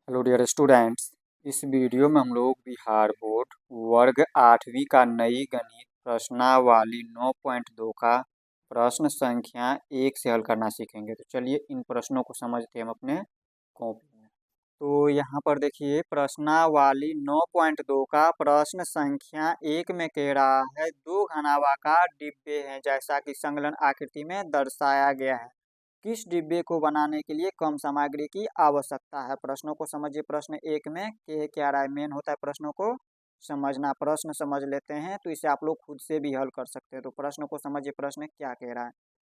Hello dear students. इस video में हम लोग बिहार बोर्ड वर्ग 8वीं का नई गणित प्रश्नावली 9.2 का प्रश्न संख्या 1 से हल करना सीखेंगे। तो चलिए इन प्रश्नों को समझते हैं हम अपने कॉपी में। तो यहाँ पर देखिए प्रश्नावली 9.2 का प्रश्न संख्या 1 में कह रहा है दो घनाभाकार डिब्बे हैं जैसा कि संलग्न आकृति में दर्शाया गया है। किस डिब्बे को बनाने के लिए कम सामग्री की आवश्यकता है। प्रश्नों को समझिए। प्रश्न 1 में क्या रहा है, मेन होता है प्रश्नों को समझना। प्रश्न समझ लेते हैं तो इसे आप लोग खुद से भी हल कर सकते हैं। तो प्रश्न को समझिए, प्रश्न क्या कह रहा है।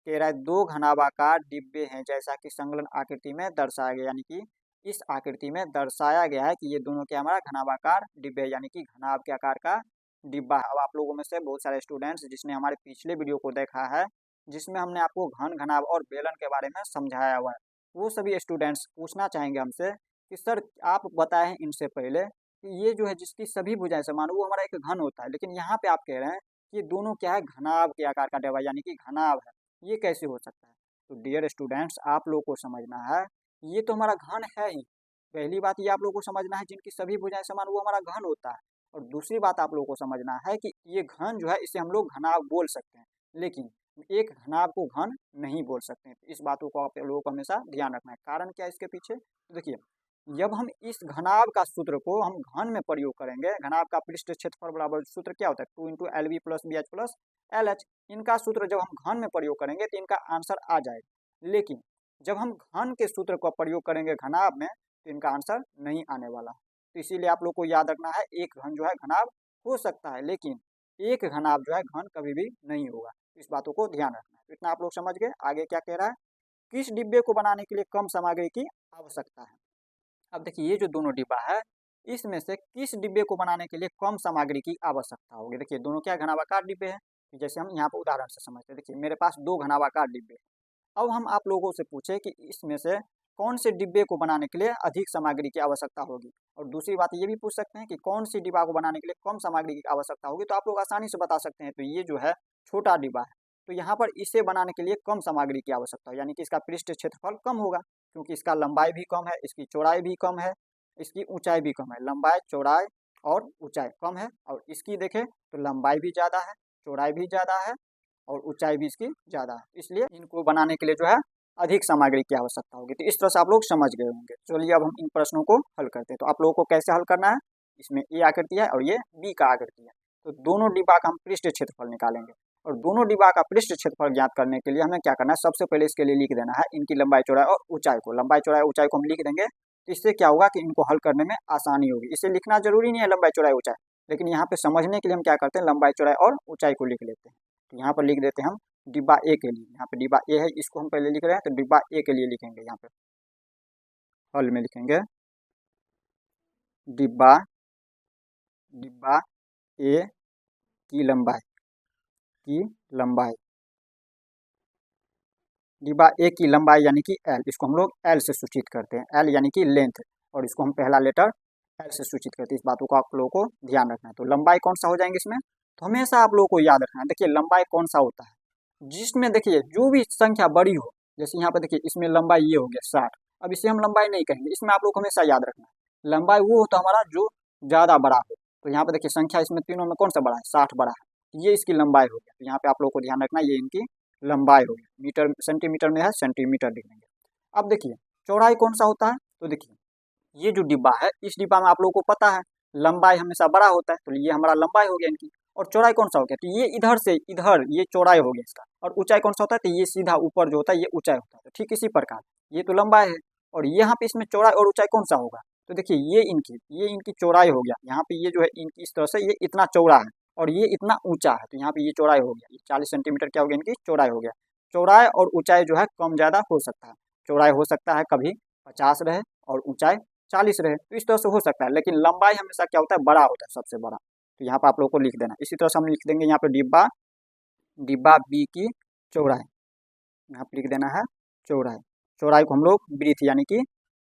कह रहा है दो घनाभाकार डिब्बे हैं जैसा कि संलग्न आकृति में दर्शाया गया, यानी कि इस आकृति में दर्शाया गया है कि ये दोनों क्या हमारा घनाभाकार डिब्बे है, यानी कि घनाभ के आकार का डिब्बा है। अब आप लोगों में से बहुत सारे स्टूडेंट्स जिसने हमारे पिछले वीडियो को देखा है जिसमें हमने आपको घन घनाभ और बेलन के बारे में समझाया हुआ है, वो सभी स्टूडेंट्स पूछना चाहेंगे हमसे कि सर आप बताएं इनसे पहले कि ये जो है जिसकी सभी भुजाएं समान वो हमारा एक घन होता है, लेकिन यहाँ पे आप कह रहे हैं कि ये दोनों क्या है, घनाभ के आकार का डिब्बा यानी कि घनाभ है। ये कैसे हो सकता है। तो डियर स्टूडेंट्स आप लोग को समझना है ये तो हमारा घन है ही। पहली बात ये आप लोग को समझना है जिनकी सभी भुजाएं समान वो हमारा घन होता है। और दूसरी बात आप लोग को समझना है कि ये घन जो है इसे हम लोग घनाभ बोल सकते हैं, लेकिन एक घनाभ को घन नहीं बोल सकते हैं। तो इस बातों को आप लोगों को हमेशा ध्यान रखना है। कारण क्या है इसके पीछे, तो देखिए जब हम इस घनाभ का सूत्र को हम घन में प्रयोग करेंगे, घनाभ का पृष्ठ क्षेत्रफल बराबर सूत्र क्या होता है 2 into L B plus B H plus L H. इनका सूत्र जब हम घन में प्रयोग करेंगे तो इनका आंसर आ जाएगा, लेकिन जब हम घन के सूत्र का प्रयोग करेंगे घनाभ में तो इनका आंसर नहीं आने वाला। तो इसीलिए आप लोग को याद रखना है एक घन जो है घनाभ हो सकता है, लेकिन एक घनाभ जो है घन कभी भी नहीं होगा। इस बातों को ध्यान रखना है। इतना आप लोग समझ गए। आगे क्या कह रहा है, किस डिब्बे को बनाने के लिए कम सामग्री की आवश्यकता है। अब देखिए ये जो दोनों डिब्बा है इसमें से किस डिब्बे को बनाने के लिए कम सामग्री की आवश्यकता होगी। देखिए दोनों क्या घनाभाकार डिब्बे हैं, जैसे हम यहाँ पर उदाहरण से समझते हैं। देखिए मेरे पास दो घनाभाकार डिब्बे। अब हम आप लोगों से पूछे कि इसमें से कौन से डिब्बे को बनाने के लिए अधिक सामग्री की आवश्यकता होगी, और दूसरी बात ये भी पूछ सकते हैं कि कौन सी डिब्बा को बनाने के लिए कम सामग्री की आवश्यकता होगी। तो आप लोग आसानी से बता सकते हैं। तो ये जो है छोटा डिब्बा है, तो यहाँ पर इसे बनाने के लिए कम सामग्री की आवश्यकता है, यानी कि इसका पृष्ठ क्षेत्रफल कम होगा क्योंकि इसका लंबाई भी कम है, इसकी चौड़ाई भी कम है, इसकी ऊंचाई भी कम है। लंबाई चौड़ाई और ऊंचाई कम है, और इसकी देखें तो लंबाई भी ज़्यादा है, चौड़ाई भी ज़्यादा है और ऊंचाई भी इसकी ज़्यादा है। इसलिए इनको बनाने के लिए जो है अधिक सामग्री की आवश्यकता होगी। तो इस तरह से आप लोग समझ गए होंगे। चलिए अब हम इन प्रश्नों को हल करते हैं। तो आप लोगों को कैसे हल करना है, इसमें ए आकृति है और ये बी का आकृति है। तो दोनों डिब्बा का हम पृष्ठ क्षेत्रफल निकालेंगे, और दोनों डिब्बा का पृष्ठ क्षेत्रफल ज्ञात करने के लिए हमें क्या करना है, सबसे पहले इसके लिए लिख देना है इनकी लंबाई चौड़ाई और ऊंचाई को। लंबाई चौड़ाई ऊंचाई को हम लिख देंगे तो इससे क्या होगा कि इनको हल करने में आसानी होगी। इसे लिखना जरूरी नहीं है लंबाई चौड़ाई ऊंचाई, लेकिन यहाँ पे समझने के लिए हम क्या करते हैं लंबाई चौड़ाई और ऊंचाई को लिख लेते हैं। तो यहाँ पर लिख देते हैं हम डिब्बा ए के लिए। यहाँ पे डिब्बा ए है, इसको हम पहले लिख रहे हैं, तो डिब्बा ए के लिए लिखेंगे। यहाँ पे हल में लिखेंगे डिब्बा डिब्बा ए की लंबाई डिब्बा ए की लंबाई यानी कि एल, इसको हम लोग एल से सूचित करते हैं। एल यानी कि लेंथ, और इसको हम पहला लेटर एल से सूचित करते हैं। इस बातों को आप लोगों को ध्यान रखना है। तो लंबाई कौन सा हो जाएंगे इसमें, तो हमेशा आप लोगों को याद रखना है। देखिए लंबाई कौन सा होता है जिसमें देखिए जो भी संख्या बड़ी हो, जैसे यहाँ पर देखिए इसमें लंबाई ये हो गया 60। अब इसे हम लंबाई नहीं कहेंगे, इसमें आप लोग को हमेशा याद रखना है लंबाई वो होता है हमारा जो ज़्यादा बड़ा हो। तो यहाँ पर देखिए संख्या इसमें तीनों में कौन सा बड़ा है, 60 बड़ा है, ये इसकी लंबाई हो गया। तो यहाँ पे आप लोग को ध्यान रखना ये इनकी लंबाई हो गया। मीटर सेंटीमीटर में है, सेंटीमीटर लिख देंगे। अब देखिए चौड़ाई कौन सा होता है, तो देखिए ये जो डिब्बा है इस डिब्बा में आप लोगों को पता है लंबाई हमेशा बड़ा होता है, तो ये हमारा लंबाई हो गया इनकी। और चौड़ाई कौन सा हो गया, तो ये इधर से इधर ये चौड़ाई हो गया इसका। और ऊंचाई कौन सा होता है, तो ये सीधा ऊपर जो होता है ये ऊंचाई होता है। तो ठीक इसी प्रकार ये तो लंबाई है, और यहाँ पे इसमें चौड़ाई और ऊंचाई कौन सा होगा, तो देखिए ये इनकी चौड़ाई हो गया। यहाँ पे ये जो है इनकी इस तरह से ये इतना चौड़ा है और ये इतना ऊंचा है, तो यहाँ पे ये चौड़ाई हो गया। ये 40 सेंटीमीटर क्या हो गया, इनकी चौड़ाई हो गया। चौड़ाई और ऊंचाई जो है कम ज़्यादा हो सकता है। चौड़ाई हो सकता है कभी 50 रहे और ऊंचाई 40 रहे, तो इस तरह से हो सकता है, लेकिन लंबाई हमेशा क्या होता है, बड़ा होता है, सबसे बड़ा। तो यहाँ पर आप लोग को लिख देना। इसी तरह से हम लिख देंगे यहाँ पे डिब्बा डिब्बा बी की चौड़ाई, यहाँ पे लिख देना है चौड़ाई। चौड़ाई को हम लोग ब्रीथ यानी कि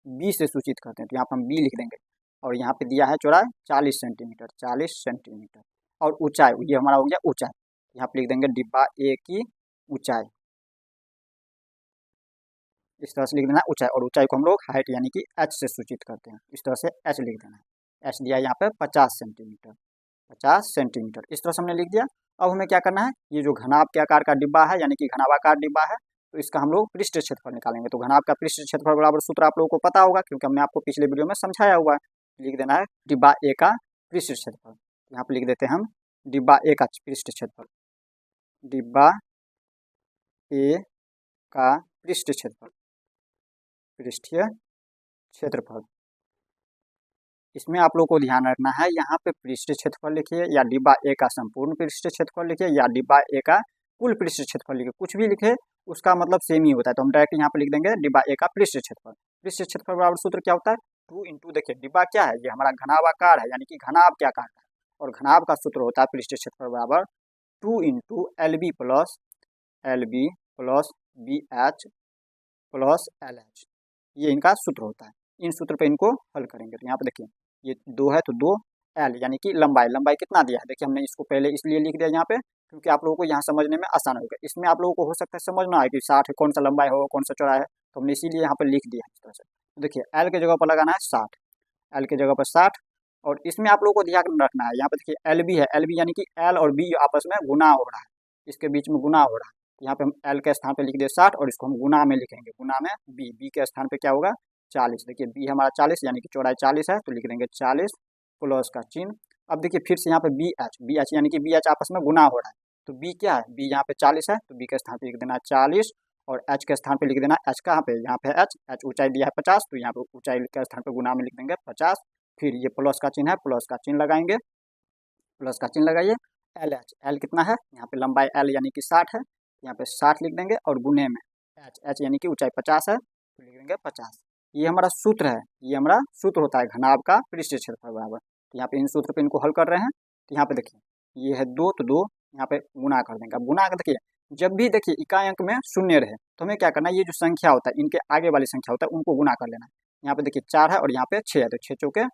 बी से सूचित करते हैं, तो यहाँ पर हम बी लिख देंगे। और यहाँ पे दिया है चौड़ाई 40 सेंटीमीटर, 40 सेंटीमीटर। और ऊंचाई ये हमारा हो गया ऊंचाई, यहाँ पे लिख देंगे डिब्बा ए की ऊंचाई। इस तरह से लिख देना है ऊंचाई, और ऊंचाई को हम लोग हाइट यानी कि एच से सूचित करते हैं। इस तरह से एच लिख देना है। एच दिया यहाँ पे 50 सेंटीमीटर, 50 सेंटीमीटर। इस तरह से हमने लिख दिया। अब हमें क्या करना है, ये जो घनाभ के आकार का डिब्बा है यानी कि घनाभाकार डिब्बा है, तो इसका हम लोग पृष्ठ क्षेत्रफल निकालेंगे। तो घनाभ का पृष्ठ क्षेत्रफल बराबर सूत्र आप लोगों को पता होगा, क्योंकि हमने आपको पिछले वीडियो में समझाया हुआ है। लिख देना है डिब्बा ए का पृष्ठ क्षेत्रफल। यहाँ पे लिख देते हैं हम डिब्बा ए का पृष्ठ क्षेत्रफल, डिब्बा ए का पृष्ठ क्षेत्रफल, पृष्ठीय क्षेत्रफल। इसमें आप लोगों को ध्यान रखना है, यहाँ पे पृष्ठ क्षेत्रफल लिखिए या डिब्बा ए का संपूर्ण पृष्ठ क्षेत्रफल लिखिए या डिब्बा ए का कुल पृष्ठ क्षेत्रफल लिखिए, कुछ भी लिखे उसका मतलब सेम ही होता है। तो हम डायरेक्ट यहाँ पे लिख देंगे डिब्बा ए का पृष्ठ क्षेत्रफल। पृष्ठ क्षेत्रफल बराबर सूत्र क्या होता है, 2 इंटू, देखिए डिब्बा क्या है, ये हमारा घनाभाकार है यानी कि घनाभ के आकार का है, और घनाभ का सूत्र होता है पृष्ठ क्षेत्रफल बराबर 2 into L B plus B H plus L H, ये इनका सूत्र होता है। इन सूत्र पे इनको हल करेंगे। तो यहाँ पे देखिए ये 2 है तो 2 एल यानी कि लंबाई, लंबाई कितना दिया है, देखिए हमने इसको पहले इसलिए लिख दिया यहाँ पे क्योंकि आप लोगों को यहाँ समझने में आसान होगा। इसमें आप लोगों को हो सकता है समझ ना आए कि 60 कौन सा लंबाई हो कौन सा चौड़ा है, तो हमने इसीलिए यहाँ पे लिख दिया है इस तरह से। तो देखिए एल के जगह पर लगाना है 60, एल के जगह पर 60, और इसमें आप लोगों को ध्यान रखना है, यहाँ पे देखिए एल बी है, एल बी यानी कि एल और बी आपस में गुना हो रहा है, इसके बीच में गुना हो रहा है। यहाँ पे हम एल के स्थान पे लिख दिए 60 और इसको हम गुना में लिखेंगे, गुना में बी, बी के स्थान पे क्या होगा 40। देखिए बी हमारा 40 यानी कि चौड़ाई 40 है, तो लिख देंगे 40 प्लस का चिन्ह। अब देखिए फिर से यहाँ पे बी एच यानी कि बी एच आपस में गुना हो रहा है, तो बी क्या है, बी यहाँ पे 40 है, तो बी के स्थान पे लिख देना 40, और एच के स्थान पे लिख देना एच कहाँ पे, यहाँ पे एच, एच ऊंचाई दिया है 50, तो यहाँ पे ऊंचाई के स्थान पे गुना में लिख देंगे 50। फिर ये प्लस का चिन्ह है, प्लस का चिन्ह लगाएंगे, प्लस का चिन्ह लगाइए। एल एच, एल कितना है, यहाँ पे लंबाई एल यानी कि 60 है, यहाँ पे 60 लिख देंगे, और गुने में एच, एच यानी कि ऊंचाई 50 है, तो लिख देंगे 50। ये हमारा सूत्र है, ये हमारा सूत्र होता है घनाभ का पृष्ठ क्षेत्रफल बराबर। तो यहाँ पे इन सूत्र पे इनको हल कर रहे हैं। तो यहाँ पे देखिए ये है 2 तो 2, यहाँ पे गुना कर देंगे। अब गुना कर देखिए, जब भी देखिए इकाई अंक में शून्य रहे तो हमें क्या करना है, ये जो संख्या होता है इनके आगे वाली संख्या होता है उनको गुना कर लेना है। यहाँ पे देखिए 4 है और यहाँ पे 6 है, तो 6 चौके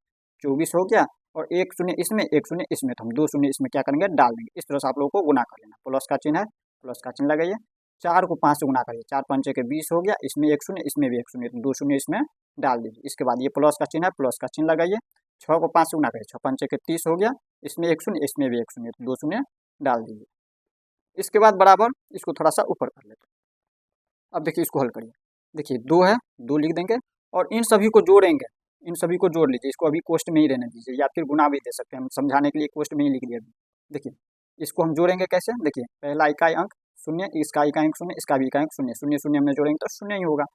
24 हो गया, और एक शून्य इसमें एक शून्य इसमें, तो हम 2 शून्य इसमें क्या करेंगे डाल देंगे। इस तरह से आप लोगों को गुना कर लेना, प्लस का चिन्ह है, प्लस का चिन्ह लगाइए। 4 को 5 से गुना करिए, 4 पंचे के 20 हो गया, इसमें एक शून्य इसमें भी एक शून्य, तो 2 शून्य इसमें डाल दीजिए। इसके बाद ये प्लस का चिन्ह है, प्लस का चिन्ह लगाइए। 6 को 5 से गुना करिए, 6 पंचे के 30 हो गया, इसमें एक शून्य इसमें भी एक शून्य, तो 2 शून्य डाल दीजिए। इसके बाद बराबर इसको थोड़ा सा ऊपर कर लेते हैं। अब देखिए इसको हल करिए, देखिए 2 है, 2 लिख देंगे, और इन सभी को जोड़ेंगे, इन सभी को जोड़ लीजिए। इसको अभी कोष्ट में ही रहने दीजिए, या फिर गुना भी दे सकते हैं, हम समझाने के लिए कोष्ट में ही लिख दिया। देखिए इसको हम जोड़ेंगे कैसे, देखिए पहला इकाई अंक शून्य, इसका इकाई अंक शून्य, इसका भी इकाई अंक शून्य, शून्य शून्य हमने जोड़ेंगे तो शून्य ही होगा।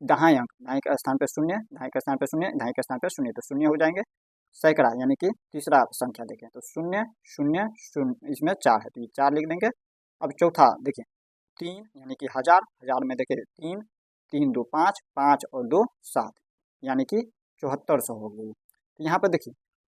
दहाई अंक, दाएं के स्थान पे शून्य, दाएं के स्थान पे शून्य, दाएं के स्थान पे शून्य, तो शून्य हो जाएंगे। सैकड़ा यानी कि तीसरा संख्या देखें तो शून्य शून्य शून्य, इसमें 4 है तो ये 4 लिख देंगे। अब चौथा देखिए 3 यानी कि 1000, 1000 में देखिए 3, 3 2 5, 5 और 2 7, यानी कि 7400 हो गई। तो यहाँ पर देखिए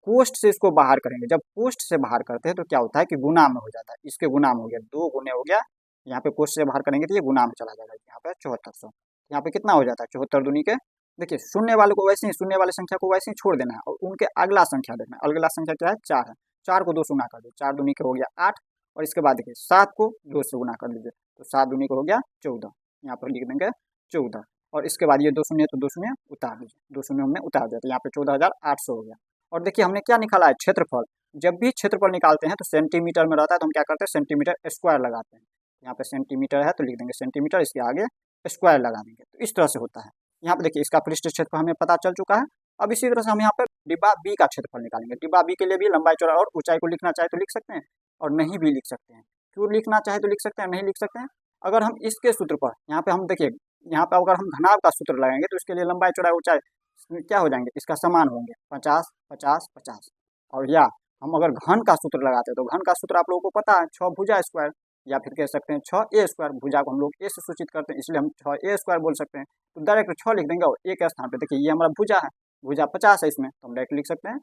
कोष्ठ से इसको बाहर करेंगे, जब कोष्ठ से बाहर करते हैं तो क्या होता है कि गुना में हो जाता है, इसके गुना में हो गया, 2 गुने हो गया, यहाँ पे कोष्ठ से बाहर करेंगे तो ये गुना में चला जाएगा, यहाँ पे 7400। यहाँ पे कितना हो जाता है 74 दूनी के, देखिए शून्य वाले को वैसे ही, शून्य वाले संख्या को वैसे ही छोड़ देना है, और उनके अगला संख्या देखना है। अगला संख्या क्या है 4 है, 4 को 2 से गुना कर दो, 4 दूनी के हो गया 8, और इसके बाद देखिए 7 को 2 से गुना कर लीजिए, तो 7 दूनी को हो गया 14, यहाँ पर लिख देंगे 14, और इसके बाद ये 2 शून्य तो 2 शून्य उतार दीजिए, 2 शून्य हमने उतार दिया, तो यहाँ पे 14800 हो गया। और देखिए हमने क्या निकाला है क्षेत्रफल, जब भी क्षेत्रफल निकालते हैं तो सेंटीमीटर में रहता है, तो हम क्या करते हैं सेंटीमीटर स्क्वायर लगाते हैं। यहाँ पे सेंटीमीटर है तो लिख देंगे सेंटीमीटर, इसके आगे स्क्वायर लगा देंगे, तो इस तरह से होता है। यहाँ पे देखिए इसका पृष्ठ क्षेत्रफल हमें पता चल चुका है। अब इसी तरह से हम यहाँ पर डिब्बा बी का क्षेत्रफल निकालेंगे। डिब्बा बी के लिए भी लंबाई चौड़ाई और ऊंचाई को लिखना चाहे तो लिख सकते हैं, और नहीं भी लिख सकते हैं। क्यों लिखना चाहे तो लिख सकते हैं, नहीं लिख सकते हैं, अगर हम इसके सूत्र पर यहाँ पे हम देखिए, यहाँ पे अगर हम घनाभ का सूत्र लगाएंगे तो इसके लिए लंबाई चौड़ाई ऊंचाई क्या हो जाएंगे, इसका समान होंगे 50 50 50। और या हम अगर घन का सूत्र लगाते हैं तो घन का सूत्र आप लोगों को पता है 6 भुजा स्क्वायर, या फिर कह सकते हैं 6a स्क्वायर, भुजा को हम लोग ए से सूचित करते हैं इसलिए हम 6a स्क्वायर बोल सकते हैं। तो डायरेक्ट 6 लिख देंगे, और ए के स्थान पे देखिए ये हमारा भुजा है, भुजा 50 है इसमें, तो हम डायरेक्ट लिख सकते हैं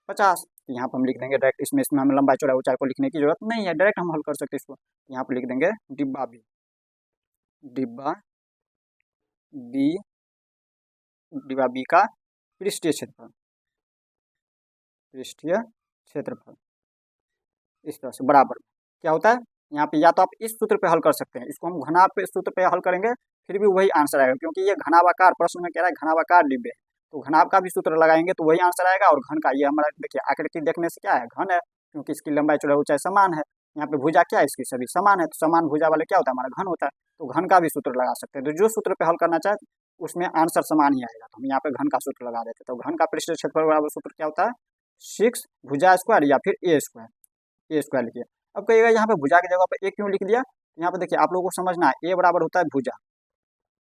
50। तो यहाँ पर हम लिख देंगे डायरेक्ट, इसमें हमें लंबाई चौड़ाई ऊंचाई को लिखने की जरूरत नहीं है, डायरेक्ट हम हल कर सकते हैं इसको। यहाँ पर लिख देंगे डिब्बा बी, डिब्बा बी, डिब्बा बी का पृष्ठीय क्षेत्रफल, पृष्ठीय क्षेत्रफल इस तरह से बराबर क्या होता है यहाँ पे या तो आप इस सूत्र पे हल कर सकते हैं, इसको हम घनाभ पे सूत्र पे हल करेंगे फिर भी वही आंसर आएगा, क्योंकि ये घनाभाकार प्रश्न में कह रहा है घनाभाकार डिब्बे, तो घनाभ का भी सूत्र लगाएंगे तो वही आंसर आएगा। और घन का ये हमारा देखिए आकृति देखने से क्या है, घन है, क्योंकि इसकी लंबाई चौड़ाई ऊंचाई समान है। यहाँ पे भुजा क्या है, इसकी सभी समान है, तो समान भुजा वाले क्या होता है, हमारा घन होता है, तो घन का भी सूत्र लगा सकते हैं। तो जो सूत्र पे हल करना चाहे उसमें आंसर समान ही आएगा, तो हम यहाँ पे घन का सूत्र लगा देते हैं। तो घन का पृष्ठीय क्षेत्रफल बराबर सूत्र क्या होता है, 6 भुजा स्क्वायर या फिर ए स्क्वायर, ए स्क्वायर लिखिए। अब कहिएगा यहाँ पे भुजा की जगह पे ए क्यों लिख दिया, यहाँ पे देखिए आप लोगों को समझना है, ए बराबर होता है भुजा,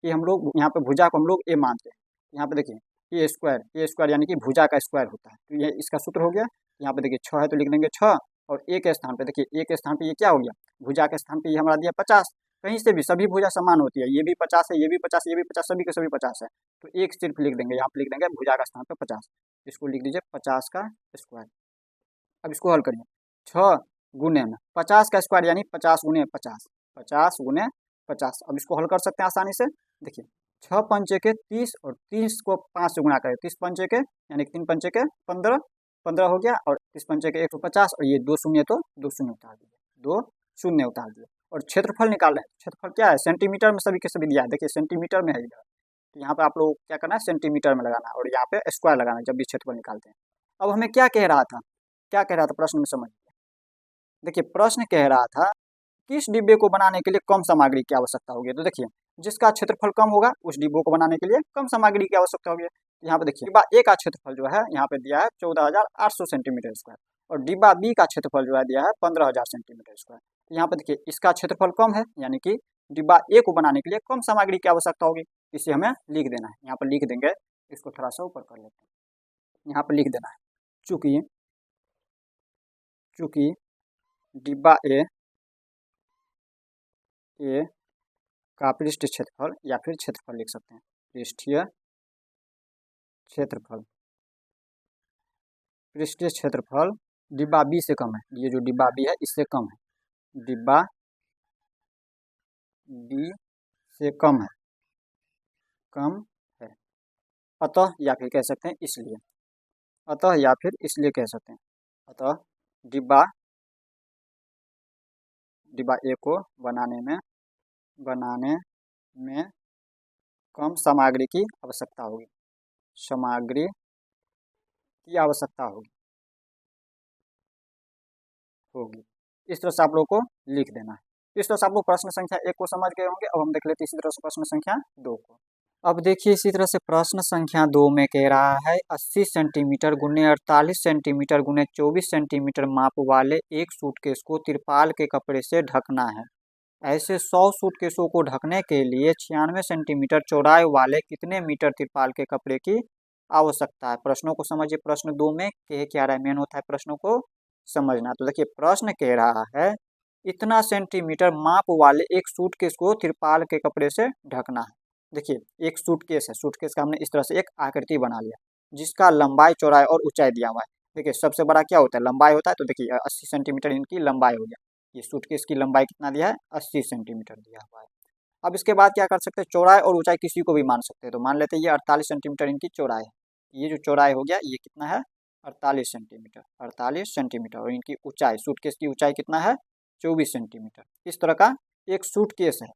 ये हम लोग यहाँ पे भुजा को हम लोग ए मानते हैं। यहाँ पे देखिए ए स्क्वायर यानी कि भुजा का स्क्वायर होता है, तो ये इसका सूत्र हो गया। यहाँ पे देखिए 6 है तो लिख देंगे 6, और ए के स्थान पे देखिए, ए के स्थान पे ये क्या हो गया, भुजा के स्थान पे ये हमारा दिया 50। कहीं से भी सभी भुजा समान होती है, ये भी 50 है, ये भी 50, ये भी 50, सभी के सभी 50 है, तो एक सिर्फ लिख देंगे, यहाँ पे लिख देंगे भुजा का स्थान पे 50, इसको लिख दीजिए 50 का स्क्वायर। अब इसको हल करिए, 6 गुने में 50 का स्क्वायर यानी 50 गुने 50, 50 गुने 50। अब इसको हल कर सकते हैं आसानी से, देखिए 6 पंचे के 30 और 30 को 5 से गुणा करें, 30 पंचे के यानी 3 पंचे के 15, 15 हो गया, और 30 पंचे के 150, और ये 2 शून्य तो 2 शून्य उतार दिए, 2 शून्य उतार दिए। और क्षेत्रफल निकाल रहे हैं, क्षेत्रफल क्या है, सेंटीमीटर में सभी के सभी दिया है, देखिए सेंटीमीटर में है इधर, तो यहाँ पे आप लोग क्या करना है, सेंटीमीटर में लगाना है, और यहाँ पे स्क्वायर लगाना है जब भी क्षेत्रफल निकालते हैं। अब हमें क्या कह रहा था, क्या कह रहा था प्रश्न में समझिए, देखिए प्रश्न कह रहा था किस डिब्बे को बनाने के लिए कम सामग्री की आवश्यकता होगी, तो देखिए जिसका क्षेत्रफल कम होगा उस डिब्बों को बनाने के लिए कम सामग्री की आवश्यकता होगी। यहाँ पे देखिए डिब्बा ए का क्षेत्रफल जो है यहाँ पे दिया है 14,800 सेंटीमीटर स्क्वायर, और डिब्बा बी का क्षेत्रफल जो है दिया है 15,000 सेंटीमीटर स्क्वायर। तो यहाँ पे देखिए इसका क्षेत्रफल कम है, यानी कि डिब्बा ए को बनाने के लिए कम सामग्री की आवश्यकता होगी, इसे हमें लिख देना है। यहाँ पर लिख देंगे, इसको थोड़ा सा ऊपर कर लेते हैं, यहाँ पर लिख देना है, चूंकि चूंकि डिब्बा ए का पृष्ठीय क्षेत्रफल या फिर क्षेत्रफल लिख सकते हैं, पृष्ठीय क्षेत्रफल, पृष्ठीय क्षेत्रफल डिब्बा बी से कम है, ये जो डिब्बा बी है इससे कम है, डिब्बा बी से कम है, कम है, अतः या फिर कह सकते हैं इसलिए, अतः या फिर इसलिए कह सकते हैं, अतः डिब्बा ए को बनाने में कम सामग्री की आवश्यकता होगी, सामग्री की आवश्यकता होगी। इस तरह से आप लोग को लिख देना है। इस तरह से आप लोग प्रश्न संख्या 1 को समझ गए होंगे। अब हम देख लेते हैं इसी तरह से प्रश्न संख्या 2 को। अब देखिए इसी तरह से प्रश्न संख्या 2 में कह रहा है 80 सेंटीमीटर गुने 48 सेंटीमीटर गुने 24 सेंटीमीटर माप वाले एक सूटकेस को तिरपाल के कपड़े से ढकना है। ऐसे 100 सूटकेसों को ढकने के लिए 96 सेंटीमीटर चौड़ाई वाले कितने मीटर तिरपाल के कपड़े की आवश्यकता है। प्रश्नों को समझिए, प्रश्न 2 में कह क्या रहा है, मेन होता है प्रश्नों को समझना। तो देखिए प्रश्न कह रहा है इतना सेंटीमीटर माप वाले एक सूटकेस को तिरपाल के कपड़े से ढकना है। देखिए एक सूटकेस है, सूटकेस का हमने इस तरह से एक आकृति बना लिया जिसका लंबाई चौड़ाई और ऊंचाई दिया हुआ है। देखिए सबसे बड़ा क्या होता है, लंबाई होता है, तो देखिए 80 सेंटीमीटर इनकी लंबाई हो गया, ये सूटकेस की लंबाई कितना दिया है, 80 सेंटीमीटर दिया हुआ है। अब इसके बाद क्या कर सकते हैं, चौड़ाई और ऊंचाई किसी को भी मान सकते हैं, तो मान लेते हैं ये 48 सेंटीमीटर इनकी चौड़ाई है, ये जो चौड़ाई हो गया ये कितना है, 48 सेंटीमीटर, 48 सेंटीमीटर, और इनकी ऊंचाई, सूटकेस की ऊंचाई कितना है, 24 सेंटीमीटर। इस तरह का एक सूटकेस है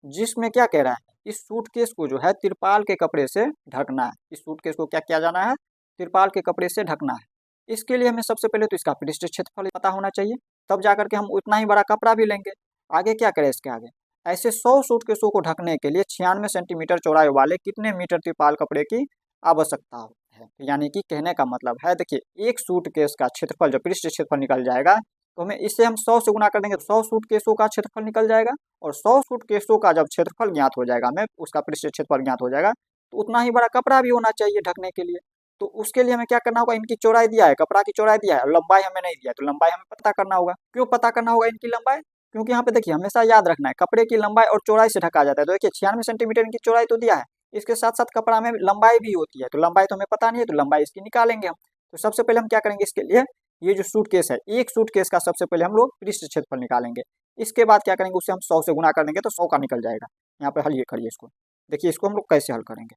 जिसमें क्या कह रहा है, इस सूटकेस को जो है तिरपाल के कपड़े से ढकना है। इस सूटकेस को क्या किया जाना है, तिरपाल के कपड़े से ढकना है। इसके लिए हमें सबसे पहले तो इसका पृष्ठीय क्षेत्रफल पता होना चाहिए, तब जाकर के हम उतना ही बड़ा कपड़ा भी लेंगे। आगे क्या करें, इसके आगे ऐसे 100 सूटकेसों को ढकने के लिए 96 सेंटीमीटर चौड़ाई वाले कितने मीटर तिरपाल कपड़े की आवश्यकता है। यानी कि कहने का मतलब है, देखिए एक सूटकेस का क्षेत्रफल, जब पृष्ठीय क्षेत्रफल निकल जाएगा तो हमें इससे हम 100 से गुना कर देंगे, 100 सूटकेसों का क्षेत्रफल निकल जाएगा, और 100 सूटकेसों का जब क्षेत्रफल ज्ञात हो जाएगा, हमें उसका पृष्ठीय क्षेत्रफल ज्ञात हो जाएगा, तो उतना ही बड़ा कपड़ा भी होना चाहिए ढकने के लिए। तो उसके लिए हमें क्या करना होगा, इनकी चौड़ाई दिया है, कपड़ा की चौड़ाई दिया है, और लंबाई हमें नहीं दिया है, तो लंबाई हमें पता करना होगा। क्यों पता करना होगा इनकी लंबाई, क्योंकि यहाँ पे देखिए हमेशा याद रखना है कपड़े की लंबाई और चौड़ाई से ढका जाता है। तो देखिए 96 सेंटीमीटर इनकी चौड़ाई तो दिया है, इसके साथ साथ कपड़ा में लंबाई भी होती है, तो लंबाई तो हमें पता नहीं है, तो लंबाई इसकी निकालेंगे हम। तो सबसे पहले हम क्या करेंगे, इसके लिए ये जो सूटकेस है, एक सूटकेस का सबसे पहले हम लोग पृष्ठ क्षेत्रफल निकालेंगे। इसके बाद क्या करेंगे, उससे हम 100 से गुना कर देंगे तो 100 का निकल जाएगा। यहाँ पे हल ये करिए इसको, देखिए इसको हम लोग कैसे हल करेंगे।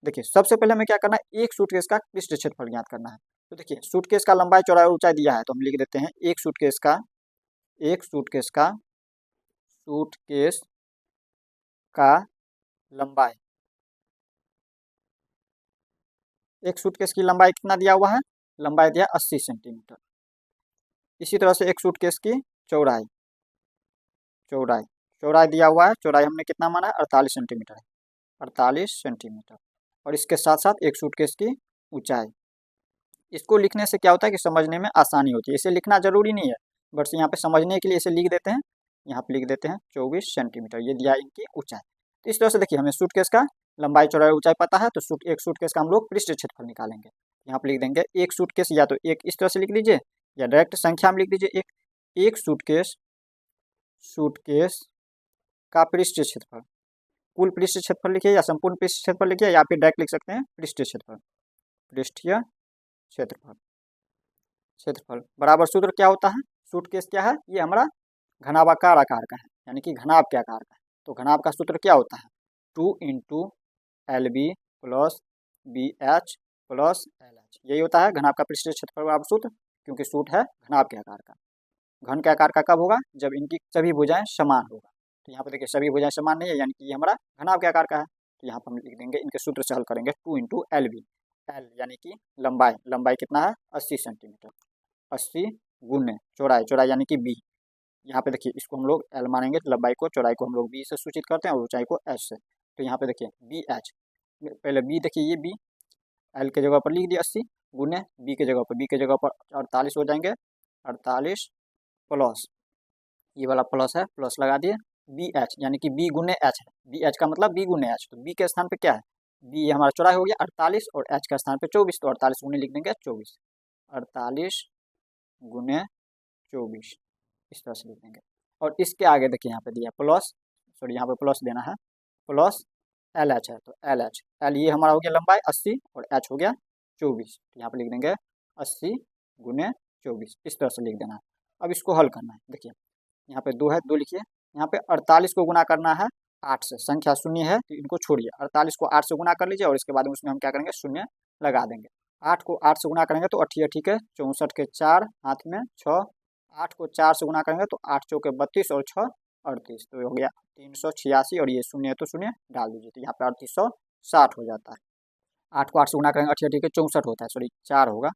देखिए सबसे पहले हमें क्या करना है, एक सूटकेस का पृष्ठ क्षेत्रफल ज्ञात करना है। तो देखिए सूटकेस का लंबाई चौड़ाई और ऊंचाई दिया है, तो हम लिख देते हैं एक सूटकेस का सूटकेस का लंबाई, एक सूटकेस की लंबाई कितना दिया हुआ है, लंबाई दिया 80 सेंटीमीटर। इसी तरह से एक सूटकेस की चौड़ाई, चौड़ाई चौड़ाई दिया हुआ है, चौड़ाई हमने कितना माना है, 48 सेंटीमीटर है, 48 सेंटीमीटर। और इसके साथ साथ एक सूटकेस की ऊंचाई। इसको लिखने से क्या होता है कि समझने में आसानी होती है, इसे लिखना जरूरी नहीं है, बट यहाँ पे समझने के लिए इसे लिख देते हैं, यहाँ पे लिख देते हैं 24 सेंटीमीटर, ये दिया इनकी ऊंचाई। तो इस तरह से देखिए हमें सूटकेस का लंबाई चौड़ाई ऊंचाई पता है, तो एक सूटकेस का हम लोग पृष्ठ क्षेत्रफल निकालेंगे। यहाँ पे लिख देंगे एक सूटकेस, या तो एक इस तरह से लिख लीजिए या डायरेक्ट संख्या में लिख दीजिए, एक सूटकेस, सूटकेस का पृष्ठ क्षेत्रफल, कुल पृष्ठ क्षेत्रफल लिखिए या संपूर्ण पृष्ठ क्षेत्रफल लिखिए, या फिर डायरेक्ट लिख सकते हैं पृष्ठ क्षेत्रफल, पृष्ठीय क्षेत्रफल, क्षेत्रफल बराबर सूत्र क्या होता है, सूटकेस क्या है, ये हमारा घनाभाकार आकार का है, यानी कि घनाभ के आकार का है। तो घनाभ का सूत्र क्या होता है, 2 into L B plus B H plus L H, यही होता है घनाभ का पृष्ठीय क्षेत्रफल बराबर सूत्र, क्योंकि सूट है घनाभ के आकार का। घन के आकार का कब होगा, जब इनकी सभी भुजाएं समान होगा। तो यहाँ पर देखिए सभी भुजाएं समान नहीं है, यानी कि ये हमारा घनाभ के आकार का है। तो यहाँ पर हम लिख देंगे, इनके सूत्र से हल करेंगे, 2 इंटू एल बी, एल यानी कि लंबाई, लंबाई कितना है 80 सेंटीमीटर, 80 गुने चौड़ाई, चौड़ाई यानी कि बी, यहाँ पे देखिए इसको हम लोग एल मानेंगे, लंबाई को, चौड़ाई को हम लोग बी से सूचित करते हैं और ऊंचाई को एच से। तो यहाँ पे देखिए बी एच, पहले बी देखिए ये बी, एल के जगह पर लिख दिया 80 गुने बी के जगह पर, बी के जगह पर 48 हो जाएंगे, 48 प्लस ये वाला प्लस है, प्लस लगा दिए, बी एच यानी कि बी गुने एच है, बी एच का मतलब बी गुने एच, तो बी के स्थान पे क्या है, बी हमारा चौड़ाई हो गया 48 और एच का स्थान पे 24, तो 48 गुने लिख देंगे 24, 48 गुने 24 इस तरह से लिख देंगे। और इसके आगे देखिए यहाँ पे दिया प्लस, सॉरी यहाँ पे प्लस देना है, प्लस एल एच है, तो एल एच, एल ये हमारा हो गया लंबाई 80 और एच हो गया 24, तो यहाँ पे लिख देंगे 80 गुने 24 इस तरह से लिख देना है। अब इसको हल करना है, देखिए यहाँ पे 2 है, 2 लिखिए, यहाँ पे 48 को गुना करना है 8 से, संख्या शून्य है तो इनको छोड़िए, 48 को 8 से गुना कर लीजिए और इसके बाद उसमें हम क्या करेंगे, शून्य लगा देंगे। 8 को 8 से गुना करेंगे तो 8 ठीक है, 64 के 4 हाथ में 6, 8 को 4 से गुना करेंगे तो 8 चौके 32 और 6 38, तो हो गया 386, और ये शून्य है तो शून्य डाल दीजिए, तो यहाँ पे 3860 हो जाता है। 8 को 8 से गुना करेंगे 8 ठीक है 64 होता है, सॉरी 4 होगा,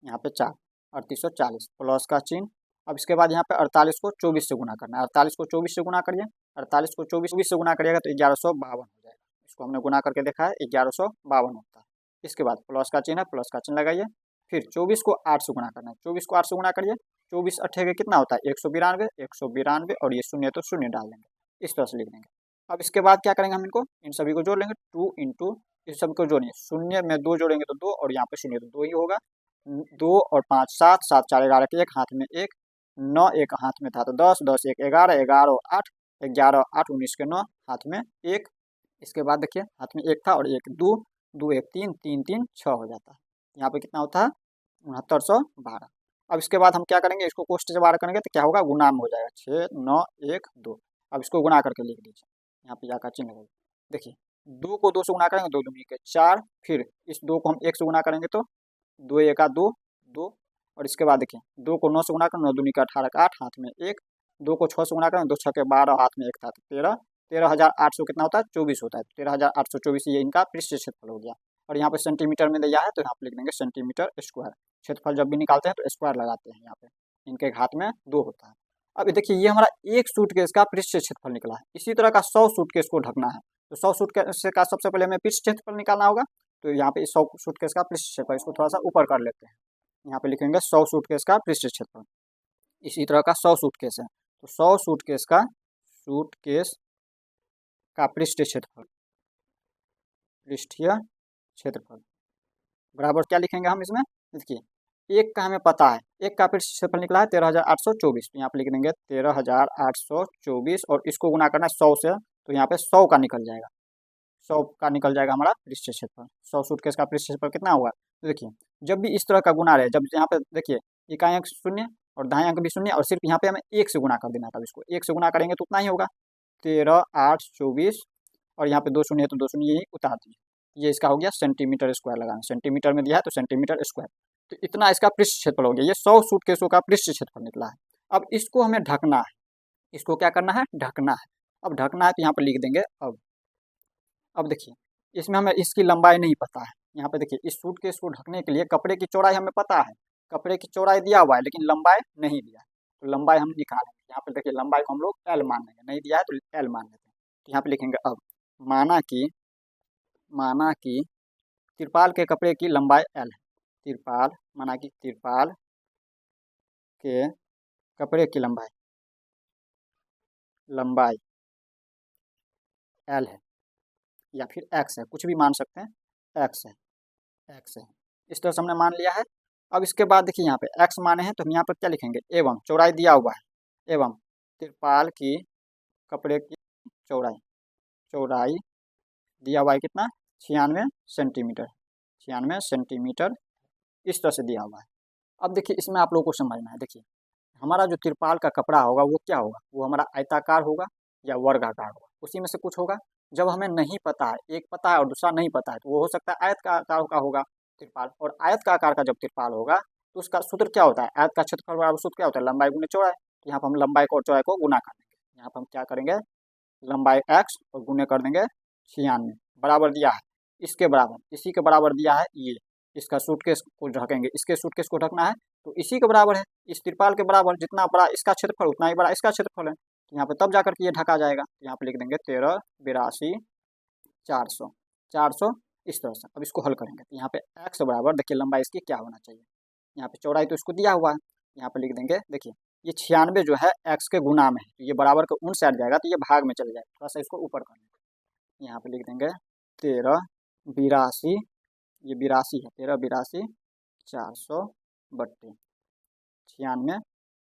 यहाँ पे 4, 3840 प्लस का चिन्ह। अब इसके बाद यहाँ पे 48 को 24 से गुना करना है, 48 को 24 से गुना करिए, 48 को 24 से गुना करिएगा तो 1152 हो जाएगा, इसको हमने गुना करके देखा है 1152 होता है। इसके बाद प्लस का चिन्ह है, प्लस का चिन्ह लगाइए, फिर 24 को 8 से गुना करना है, 24 को 8 से गुना करिए, 24 अट्ठे कितना होता है 192, 192 और ये शून्य तो शून्य डाल देंगे, इस तरह से लिख देंगे। अब इसके बाद क्या करेंगे, हम इनको इन सभी को जोड़ लेंगे, 2 इंटू इस सभी को जोड़िए, शून्य में 2 जोड़ेंगे तो 2 और यहाँ पे शून्य तो 2 ही होगा, 2 और 5 7, 7 4 11 के 1 हाथ में 1, 9 1 हाथ में था तो 10, 10 1 11, 11 8, 11 8 19 के 9 हाथ में 1, इसके बाद देखिए हाथ में 1 था और 1 2, 2 1 3, 3 3 6 हो जाता है, यहाँ पे कितना होता है 6912। अब इसके बाद हम क्या करेंगे, इसको कोष्ठ से बाहर करेंगे तो क्या होगा, गुना में हो जाएगा 6 9 1 2। अब इसको गुना करके लिख दीजिए, यहाँ पे जाकर चिन्ह लगाइए, देखिए 2 को 2 से गुना करेंगे 2 दूनी के 4, फिर इस 2 को हम 1 से गुना करेंगे तो 2 1 2 2, और इसके बाद देखिए 2 को 9 से गुना करें 9 दूनी का 18 का 8 हाथ में 1, 2 को 6 से गुना करें 2 6 के 12 हाथ में 1 था तो 13, 13,800 कितना होता है 24 होता है, 13,824 ये इनका पृष्ठ क्षेत्रफल हो गया। और यहाँ पे सेंटीमीटर में दिया है तो यहाँ पे लिख देंगे सेंटीमीटर स्क्वायर, क्षेत्रफल जब भी निकालते हैं तो स्क्वायर लगाते हैं, यहाँ पे इनके हाथ में 2 होता है। अब देखिए ये हमारा एक सूटकेस का पृष्ठ क्षेत्रफल निकला है, इसी तरह का 100 सूटकेस को ढकना है, तो 100 सूटकेस का सबसे पहले हमें पृष्ठ क्षेत्रफल निकालना होगा, तो यहाँ पे 100 सूटकेस का पृष्ठ क्षेत्रफल, इसको थोड़ा सा ऊपर कर लेते हैं, यहाँ पे लिखेंगे 100 सूटकेस का पृष्ठ क्षेत्रफल, इसी तरह का 100 सूटकेस है तो 100 सूटकेस का पृष्ठ क्षेत्रफल, पृष्ठीय क्षेत्रफल बराबर क्या लिखेंगे हम इसमें, देखिए एक का हमें पता है, एक का पृष्ठ क्षेत्रफल निकला है 13,824, तो यहाँ पे लिख देंगे 13,824 और इसको गुना करना है 100 से, तो यहाँ पे 100 का निकल जाएगा, 100 का निकल जाएगा हमारा पृष्ठ क्षेत्रफल। 100 सूटकेस का पृष्ठ क्षेत्रफल कितना हुआ, तो देखिए जब भी इस तरह का गुना रहे, जब यहाँ पे देखिए इकाई अंक शून्य और दाएं अंक भी शून्य और सिर्फ यहाँ पे हमें 1 से गुना कर देना था, इसको 1 से गुना करेंगे तो उतना ही होगा 13,824 और यहाँ पे 2 शून्य है तो 2 शून्य यही उतार दीजिए, ये इसका हो गया सेंटीमीटर स्क्वायर लगाना, सेंटीमीटर में दिया है तो सेंटीमीटर स्क्वायर, तो इतना इसका पृष्ठ क्षेत्रफल हो गया, ये 100 सूटकेसों का पृष्ठ क्षेत्रफल निकला है। अब इसको हमें ढकना है, इसको क्या करना है, ढकना है। अब ढकना है तो यहाँ पर लिख देंगे अब देखिए इसमें हमें इसकी लंबाई नहीं पता है। यहाँ पे देखिए इस सूटकेस को ढकने के लिए कपड़े की चौड़ाई हमें पता है, कपड़े की चौड़ाई दिया हुआ है लेकिन लंबाई नहीं दिया है, तो लंबाई हम निकालेंगे। यहाँ पे देखिए लंबाई को हम लोग एल मान लेंगे, नहीं दिया है तो एल मान लेते हैं। तो यहाँ पे लिखेंगे अब माना कि तिरपाल के कपड़े की लंबाई एल है। माना कि तिरपाल के कपड़े की लंबाई एल है या फिर एक्स है, कुछ भी मान सकते हैं, एक्स है। इस तरह से हमने मान लिया है। अब इसके बाद देखिए यहाँ पे एक्स माने हैं तो हम यहाँ पर क्या लिखेंगे, एवं चौड़ाई दिया हुआ है, एवं तिरपाल की कपड़े की चौड़ाई दिया हुआ है कितना, 96 सेंटीमीटर, 96 सेंटीमीटर इस तरह से दिया हुआ है। अब देखिए इसमें आप लोगों को समझना है, देखिए हमारा जो तिरपाल का कपड़ा होगा वो क्या होगा, वो हमारा आयताकार होगा या वर्गाकार होगा, उसी में से कुछ होगा। जब हमें नहीं पता है, एक पता है और दूसरा नहीं पता है, तो वो हो सकता है आयत का आकार का होगा तिरपाल, और आयत का आकार का जब तिरपाल होगा तो उसका सूत्र क्या होता है, आयत का क्षेत्रफल बराबर सूत्र क्या होता है, लंबाई गुने चौड़ाई। तो यहाँ पर हम लंबाई को और चौड़ाई को गुना कर देंगे। यहाँ पर हम क्या करेंगे, लंबाई एक्स और गुने कर देंगे 96 बराबर दिया है, इसके बराबर, इसी के बराबर दिया है ये, इसका सूटकेस को ढकेंगे, इसके सूटकेस को ढकना है तो इसी के बराबर है, इस तिरपाल के बराबर, जितना बड़ा इसका क्षेत्रफल उतना ही बड़ा इसका क्षेत्रफल है। तो यहाँ पे तब जाकर के ये ढका जाएगा। तो यहाँ पे लिख देंगे 13 82 400 400 इस तरह से। अब इसको हल करेंगे तो यहाँ पे एक्स बराबर, देखिए लंबाई इसकी क्या होना चाहिए, यहाँ पे चौड़ाई तो इसको दिया हुआ है, यहाँ पे लिख देंगे, देखिए ये 96 जो है एक्स के गुना में है, तो ये बराबर के उन साइड जाएगा तो ये भाग में चले जाएगा, थोड़ा सा इसको ऊपर कर लेंगे। यहाँ पे लिख देंगे 13 82, ये 82 है, 13 82 400 बट्टे 96,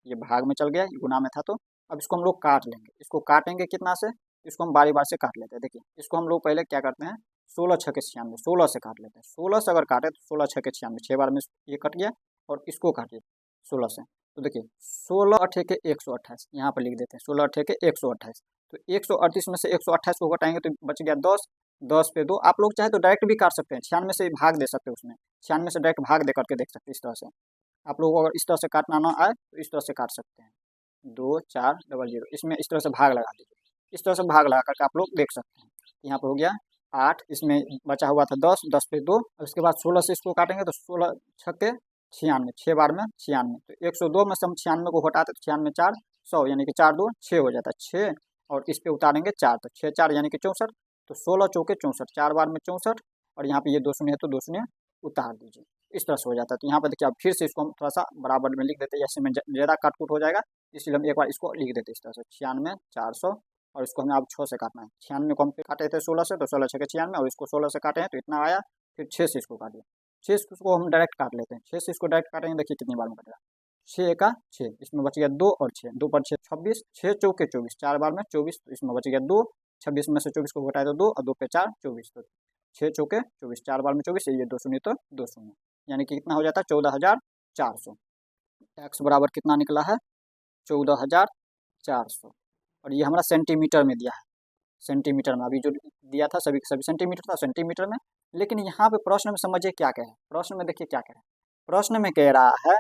ये भाग में चल गया, ये गुना में था। तो अब इसको हम लोग काट लेंगे, इसको काटेंगे कितना से, इसको हम बारी बार से काट लेते हैं। देखिए इसको हम लोग पहले क्या करते हैं, 16 छके 96, 16 से काट लेते हैं। 16 से अगर काटे तो 16 छके 96, 6 बार में ये कट गया, और इसको काटिए 16 से, तो देखिए 16 अठे के 128, यहाँ पर लिख देते हैं 16 अठे के 128। तो 138 में से 128 को घटाएंगे तो बच गया 10, 10 पे 2। आप लोग चाहे तो डायरेक्ट भी काट सकते हैं, 96 से भाग दे सकते हैं, उसमें 96 से डायरेक्ट भाग दे करके देख सकते हैं। इस तरह से आप लोगों को अगर इस तरह से काटना ना आए तो इस तरह से काट सकते हैं, 2 4 00, इसमें इस तरह से भाग लगा दीजिए, इस तरह से भाग लगा करके आप लोग देख सकते हैं। यहाँ पर हो गया 8, इसमें बचा हुआ था 10, 10 पे 2, और उसके बाद 16 से इसको काटेंगे तो 16 छक्के 96, 6 बार में 96, तो 102 में से हम 96 को हटाते तो 96 4 100, यानी कि 4 2 6 हो जाता है 6, और इस पे उतारेंगे 4 तो 6 4 यानी कि 64, तो 16 चौके 64, 4 बार में 64, और यहाँ पे ये 2 शून्य है तो 2 शून्य उतार दीजिए, इस तरह से हो जाता है। तो यहाँ पर देखिए अब फिर से इसको हम थोड़ा सा बराबर में लिख देते हैं, ऐसे में ज़्यादा काटकूट हो जाएगा, इसलिए हम एक बार इसको लिख देते हैं इस तरह से 96 400, और इसको हमें अब 6 से काटना है। 96 को हम काटे थे 16 से, तो 16 छः 96, और इसको 16 से काटे हैं तो इतना आया, फिर 6 से इसको काटिए, 6 से इसको हम डायरेक्ट काट लेते हैं, 6 से इसको डायरेक्ट काटेंगे, देखिए कितनी बार में कटेगा, 6 का 6, इसमें बच गया 2 और 6, 2 पर 6 26, 6 चौके 24, 4 बार में 24, तो इसमें बच गया 2, 26 में से 24 को घटाए तो 2, और 2 पे 4 24, तो 6 चौके 24, 4 बार में 24, ये 2 शून्य तो 2 शून्य, यानी कि कितना हो जाता है 14400। एक्स बराबर कितना निकला है, 14400, और ये हमारा सेंटीमीटर में दिया है, सेंटीमीटर में, अभी जो दिया था सभी सभी सेंटीमीटर था, सेंटीमीटर में। लेकिन यहाँ पे प्रश्न में समझिए क्या कह रहे हैं, प्रश्न में देखिए क्या कह रहे हैं, प्रश्न में कह रहा है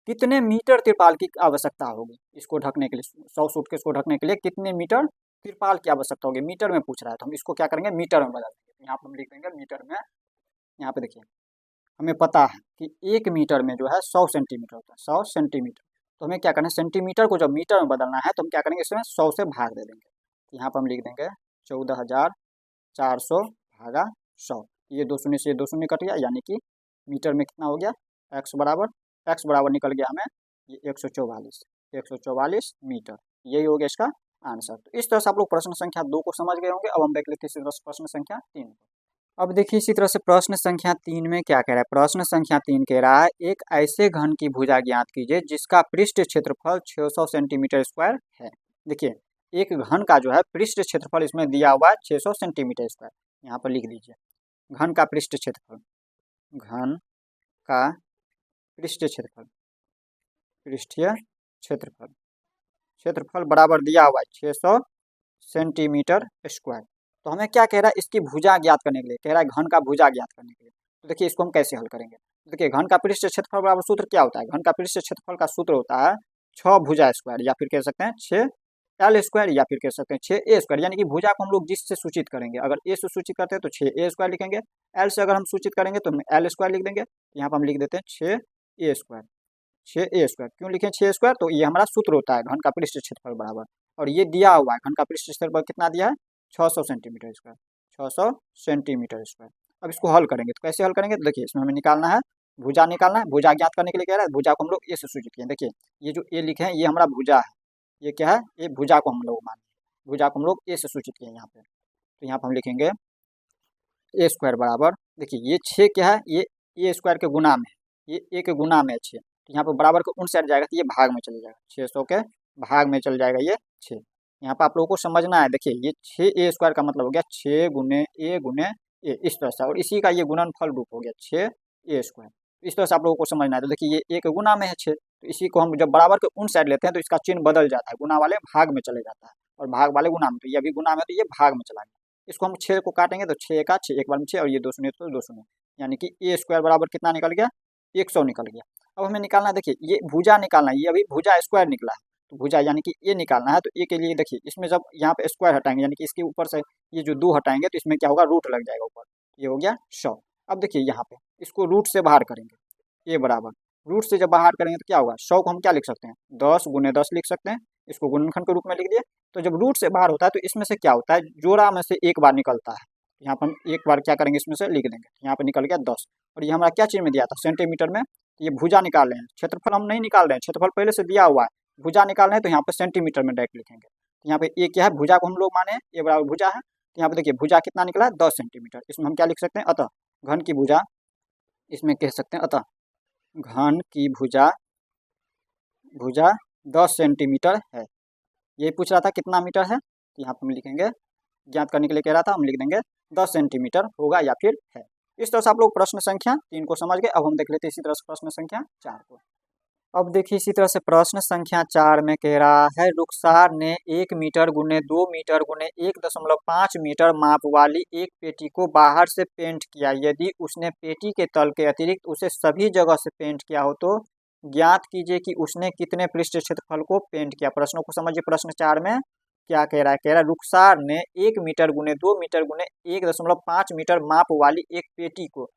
कितने मीटर तिरपाल की आवश्यकता होगी इसको ढकने के लिए, 100 सूटकेस को ढकने के लिए कितने मीटर तिरपाल की आवश्यकता होगी, मीटर में पूछ रहा है, तो हम इसको क्या करेंगे, मीटर में बदल देंगे। यहाँ पर हम लिख देंगे मीटर में, यहाँ पे देखिए हमें पता है कि 1 मीटर में जो है 100 सेंटीमीटर होता है, 100 सेंटीमीटर, तो हमें क्या करना है, सेंटीमीटर को जब मीटर में बदलना है तो हम क्या करेंगे, इसमें 100 से भाग दे देंगे। तो यहाँ पर हम लिख देंगे 14400 भागा 100, ये 2 शून्य से 2 शून्य कट गया, यानी कि मीटर में कितना हो गया, एक्स बराबर निकल गया हमें ये 144 मीटर, यही हो गया इसका आंसर। तो इस तरह से आप लोग प्रश्न संख्या 2 को समझ गए होंगे। अब हम देख लेते हैं प्रश्न संख्या 3 को। अब देखिए इसी तरह से प्रश्न संख्या 3 में क्या कह रहा है, प्रश्न संख्या 3 कह रहा है एक ऐसे घन की भुजा ज्ञात कीजिए जिसका पृष्ठ क्षेत्रफल 600 सेंटीमीटर स्क्वायर है। देखिए एक घन का जो है पृष्ठ क्षेत्रफल इसमें दिया हुआ है 600 सेंटीमीटर स्क्वायर, यहाँ पर लिख दीजिए घन का पृष्ठ क्षेत्रफल, घन का पृष्ठीय क्षेत्रफल, पृष्ठीय क्षेत्रफल, क्षेत्रफल बराबर दिया हुआ है 600 सेंटीमीटर स्क्वायर। तो हमें क्या कह रहा है, इसकी भुजा ज्ञात करने के लिए कह रहा है, घन का भुजा ज्ञात करने के लिए। तो देखिए इसको हम कैसे हल करेंगे, देखिए घन का पृष्ठ क्षेत्रफल बराबर सूत्र क्या होता है, घन का पृष्ठ क्षेत्रफल का सूत्र होता है 6 भुजा स्क्वायर, या फिर कह सकते हैं 6 एल स्क्वायर या फिर कह सकते हैं 6a², यानी कि भुजा को हम लोग जिससे सूचित करेंगे, अगर ए से सूचित करते हैं तो 6a² लिखेंगे, एल से अगर हम सूचित करेंगे तो हम l² लिख देंगे। यहाँ पर हम लिख देते हैं 6a²। 6a², क्यों लिखें 6a²? तो ये हमारा सूत्र होता है घन का पृष्ठ क्षेत्रफल बराबर, और ये दिया हुआ है घन का पृष्ठ क्षेत्रफल कितना दिया है, 600 सेंटीमीटर स्क्वायर, 600 सेंटीमीटर स्क्वायर। अब इसको हल करेंगे तो कैसे हल करेंगे, तो देखिए इसमें हमें निकालना है भुजा, निकालना है। भुजा ज्ञात करने के लिए कह रहा है, भुजा को हम लोग ए से सूचित किए। देखिए ये जो ए लिखे हैं ये हमारा भुजा है, ये क्या है, ये भुजा को हम लोग माने, भुजा को हम लोग ए से सूचित किए यहाँ पे। तो यहाँ पर हम लिखेंगे a² बराबर, देखिए ये 6 क्या है, ये a² के गुना में, ये a के गुना में है 6, तो यहाँ पर बराबर को उन साइड जाएगा तो ये भाग में चले जाएगा, 600 के भाग में चल जाएगा ये 6। यहाँ पर आप लोगों को समझना है, देखिए ये 6a² का मतलब हो गया 6 गुने a गुने a, इस तरह से, और इसी का ये गुणनफल रूप हो गया 6a²। इस तरह से आप लोगों को समझना है। तो देखिए ये a के गुना में है 6, तो इसी को हम जब बराबर के उन साइड लेते हैं तो इसका चिन्ह बदल जाता है, गुना वाले भाग में चले जाता है और भाग वाले गुना में, तो ये अभी गुना में तो ये भाग में चला गया। इसको हम 6 को काटेंगे तो 6 का 6, एक बार में 6 और ये 2 शून्य तो 2 शून्य, यानी कि a² बराबर कितना निकल गया, 100 निकल गया। अब हमें निकालना है, देखिए ये भुजा निकालना है, ये अभी भुजा स्क्वायर निकला है, तो भुजा यानी कि ए निकालना है। तो ए के लिए देखिए इसमें जब यहाँ पे स्क्वायर हटाएंगे, यानी कि इसके ऊपर से ये जो 2 हटाएंगे तो इसमें क्या होगा, रूट लग जाएगा ऊपर, ये हो गया 100। अब देखिए यहाँ पे इसको रूट से बाहर करेंगे, ए बराबर, रूट से जब बाहर करेंगे तो क्या होगा, 100 को हम क्या लिख सकते हैं, 10 गुने 10 लिख सकते हैं, इसको गुणनखंड के रूप में लिख दिए। तो जब रूट से बाहर होता है तो इसमें से क्या होता है, जोड़ा में से एक बार निकलता है, यहाँ पर हम एक बार क्या करेंगे, इसमें से लिख देंगे, यहाँ पर निकल गया 10, और ये हमारा क्या चीज में दिया था, सेंटीमीटर में, तो ये भुजा निकाल रहे हैं, क्षेत्रफल हम नहीं निकाल रहे हैं, क्षेत्रफल पहले से दिया हुआ है, भुजा निकाल रहे हैं तो यहाँ पर सेंटीमीटर में डायरेक्ट लिखेंगे। तो यहाँ पे ए क्या है, भुजा को हम लोग माने ए बराबर भुजा है, तो यहाँ पे देखिए भुजा कितना निकला है, 10 सेंटीमीटर। इसमें हम क्या लिख सकते हैं, अतः घन की भुजा, इसमें कह सकते हैं अतः घन की भुजा, भुजा 10 सेंटीमीटर है। ये पूछ रहा था कितना मीटर है, तो यहाँ पर हम लिखेंगे, ज्ञात करने के लिए कह रहा था, हम लिख देंगे 10 सेंटीमीटर होगा या फिर है। इस तरह से आप लोग प्रश्न संख्या 3 को समझ गए। अब हम देख लेते हैं इसी तरह से प्रश्न संख्या 4 को। अब देखिए इसी तरह से प्रश्न संख्या 4 में कह रहा है, रुखसार ने 1 मीटर गुने 2 मीटर गुने 1.5 मीटर माप वाली एक पेटी को बाहर से पेंट किया। यदि उसने पेटी के तल के अतिरिक्त उसे सभी जगह से पेंट किया हो तो ज्ञात कीजिए कि उसने कितने पृष्ठ क्षेत्रफल को पेंट किया। प्रश्नों को समझिए। प्रश्न 4 में क्या कह रहा है, कह रहा है रुखसार ने 1 मीटर गुने 2 मीटर गुने 1.5 मीटर माप वाली एक पेटी को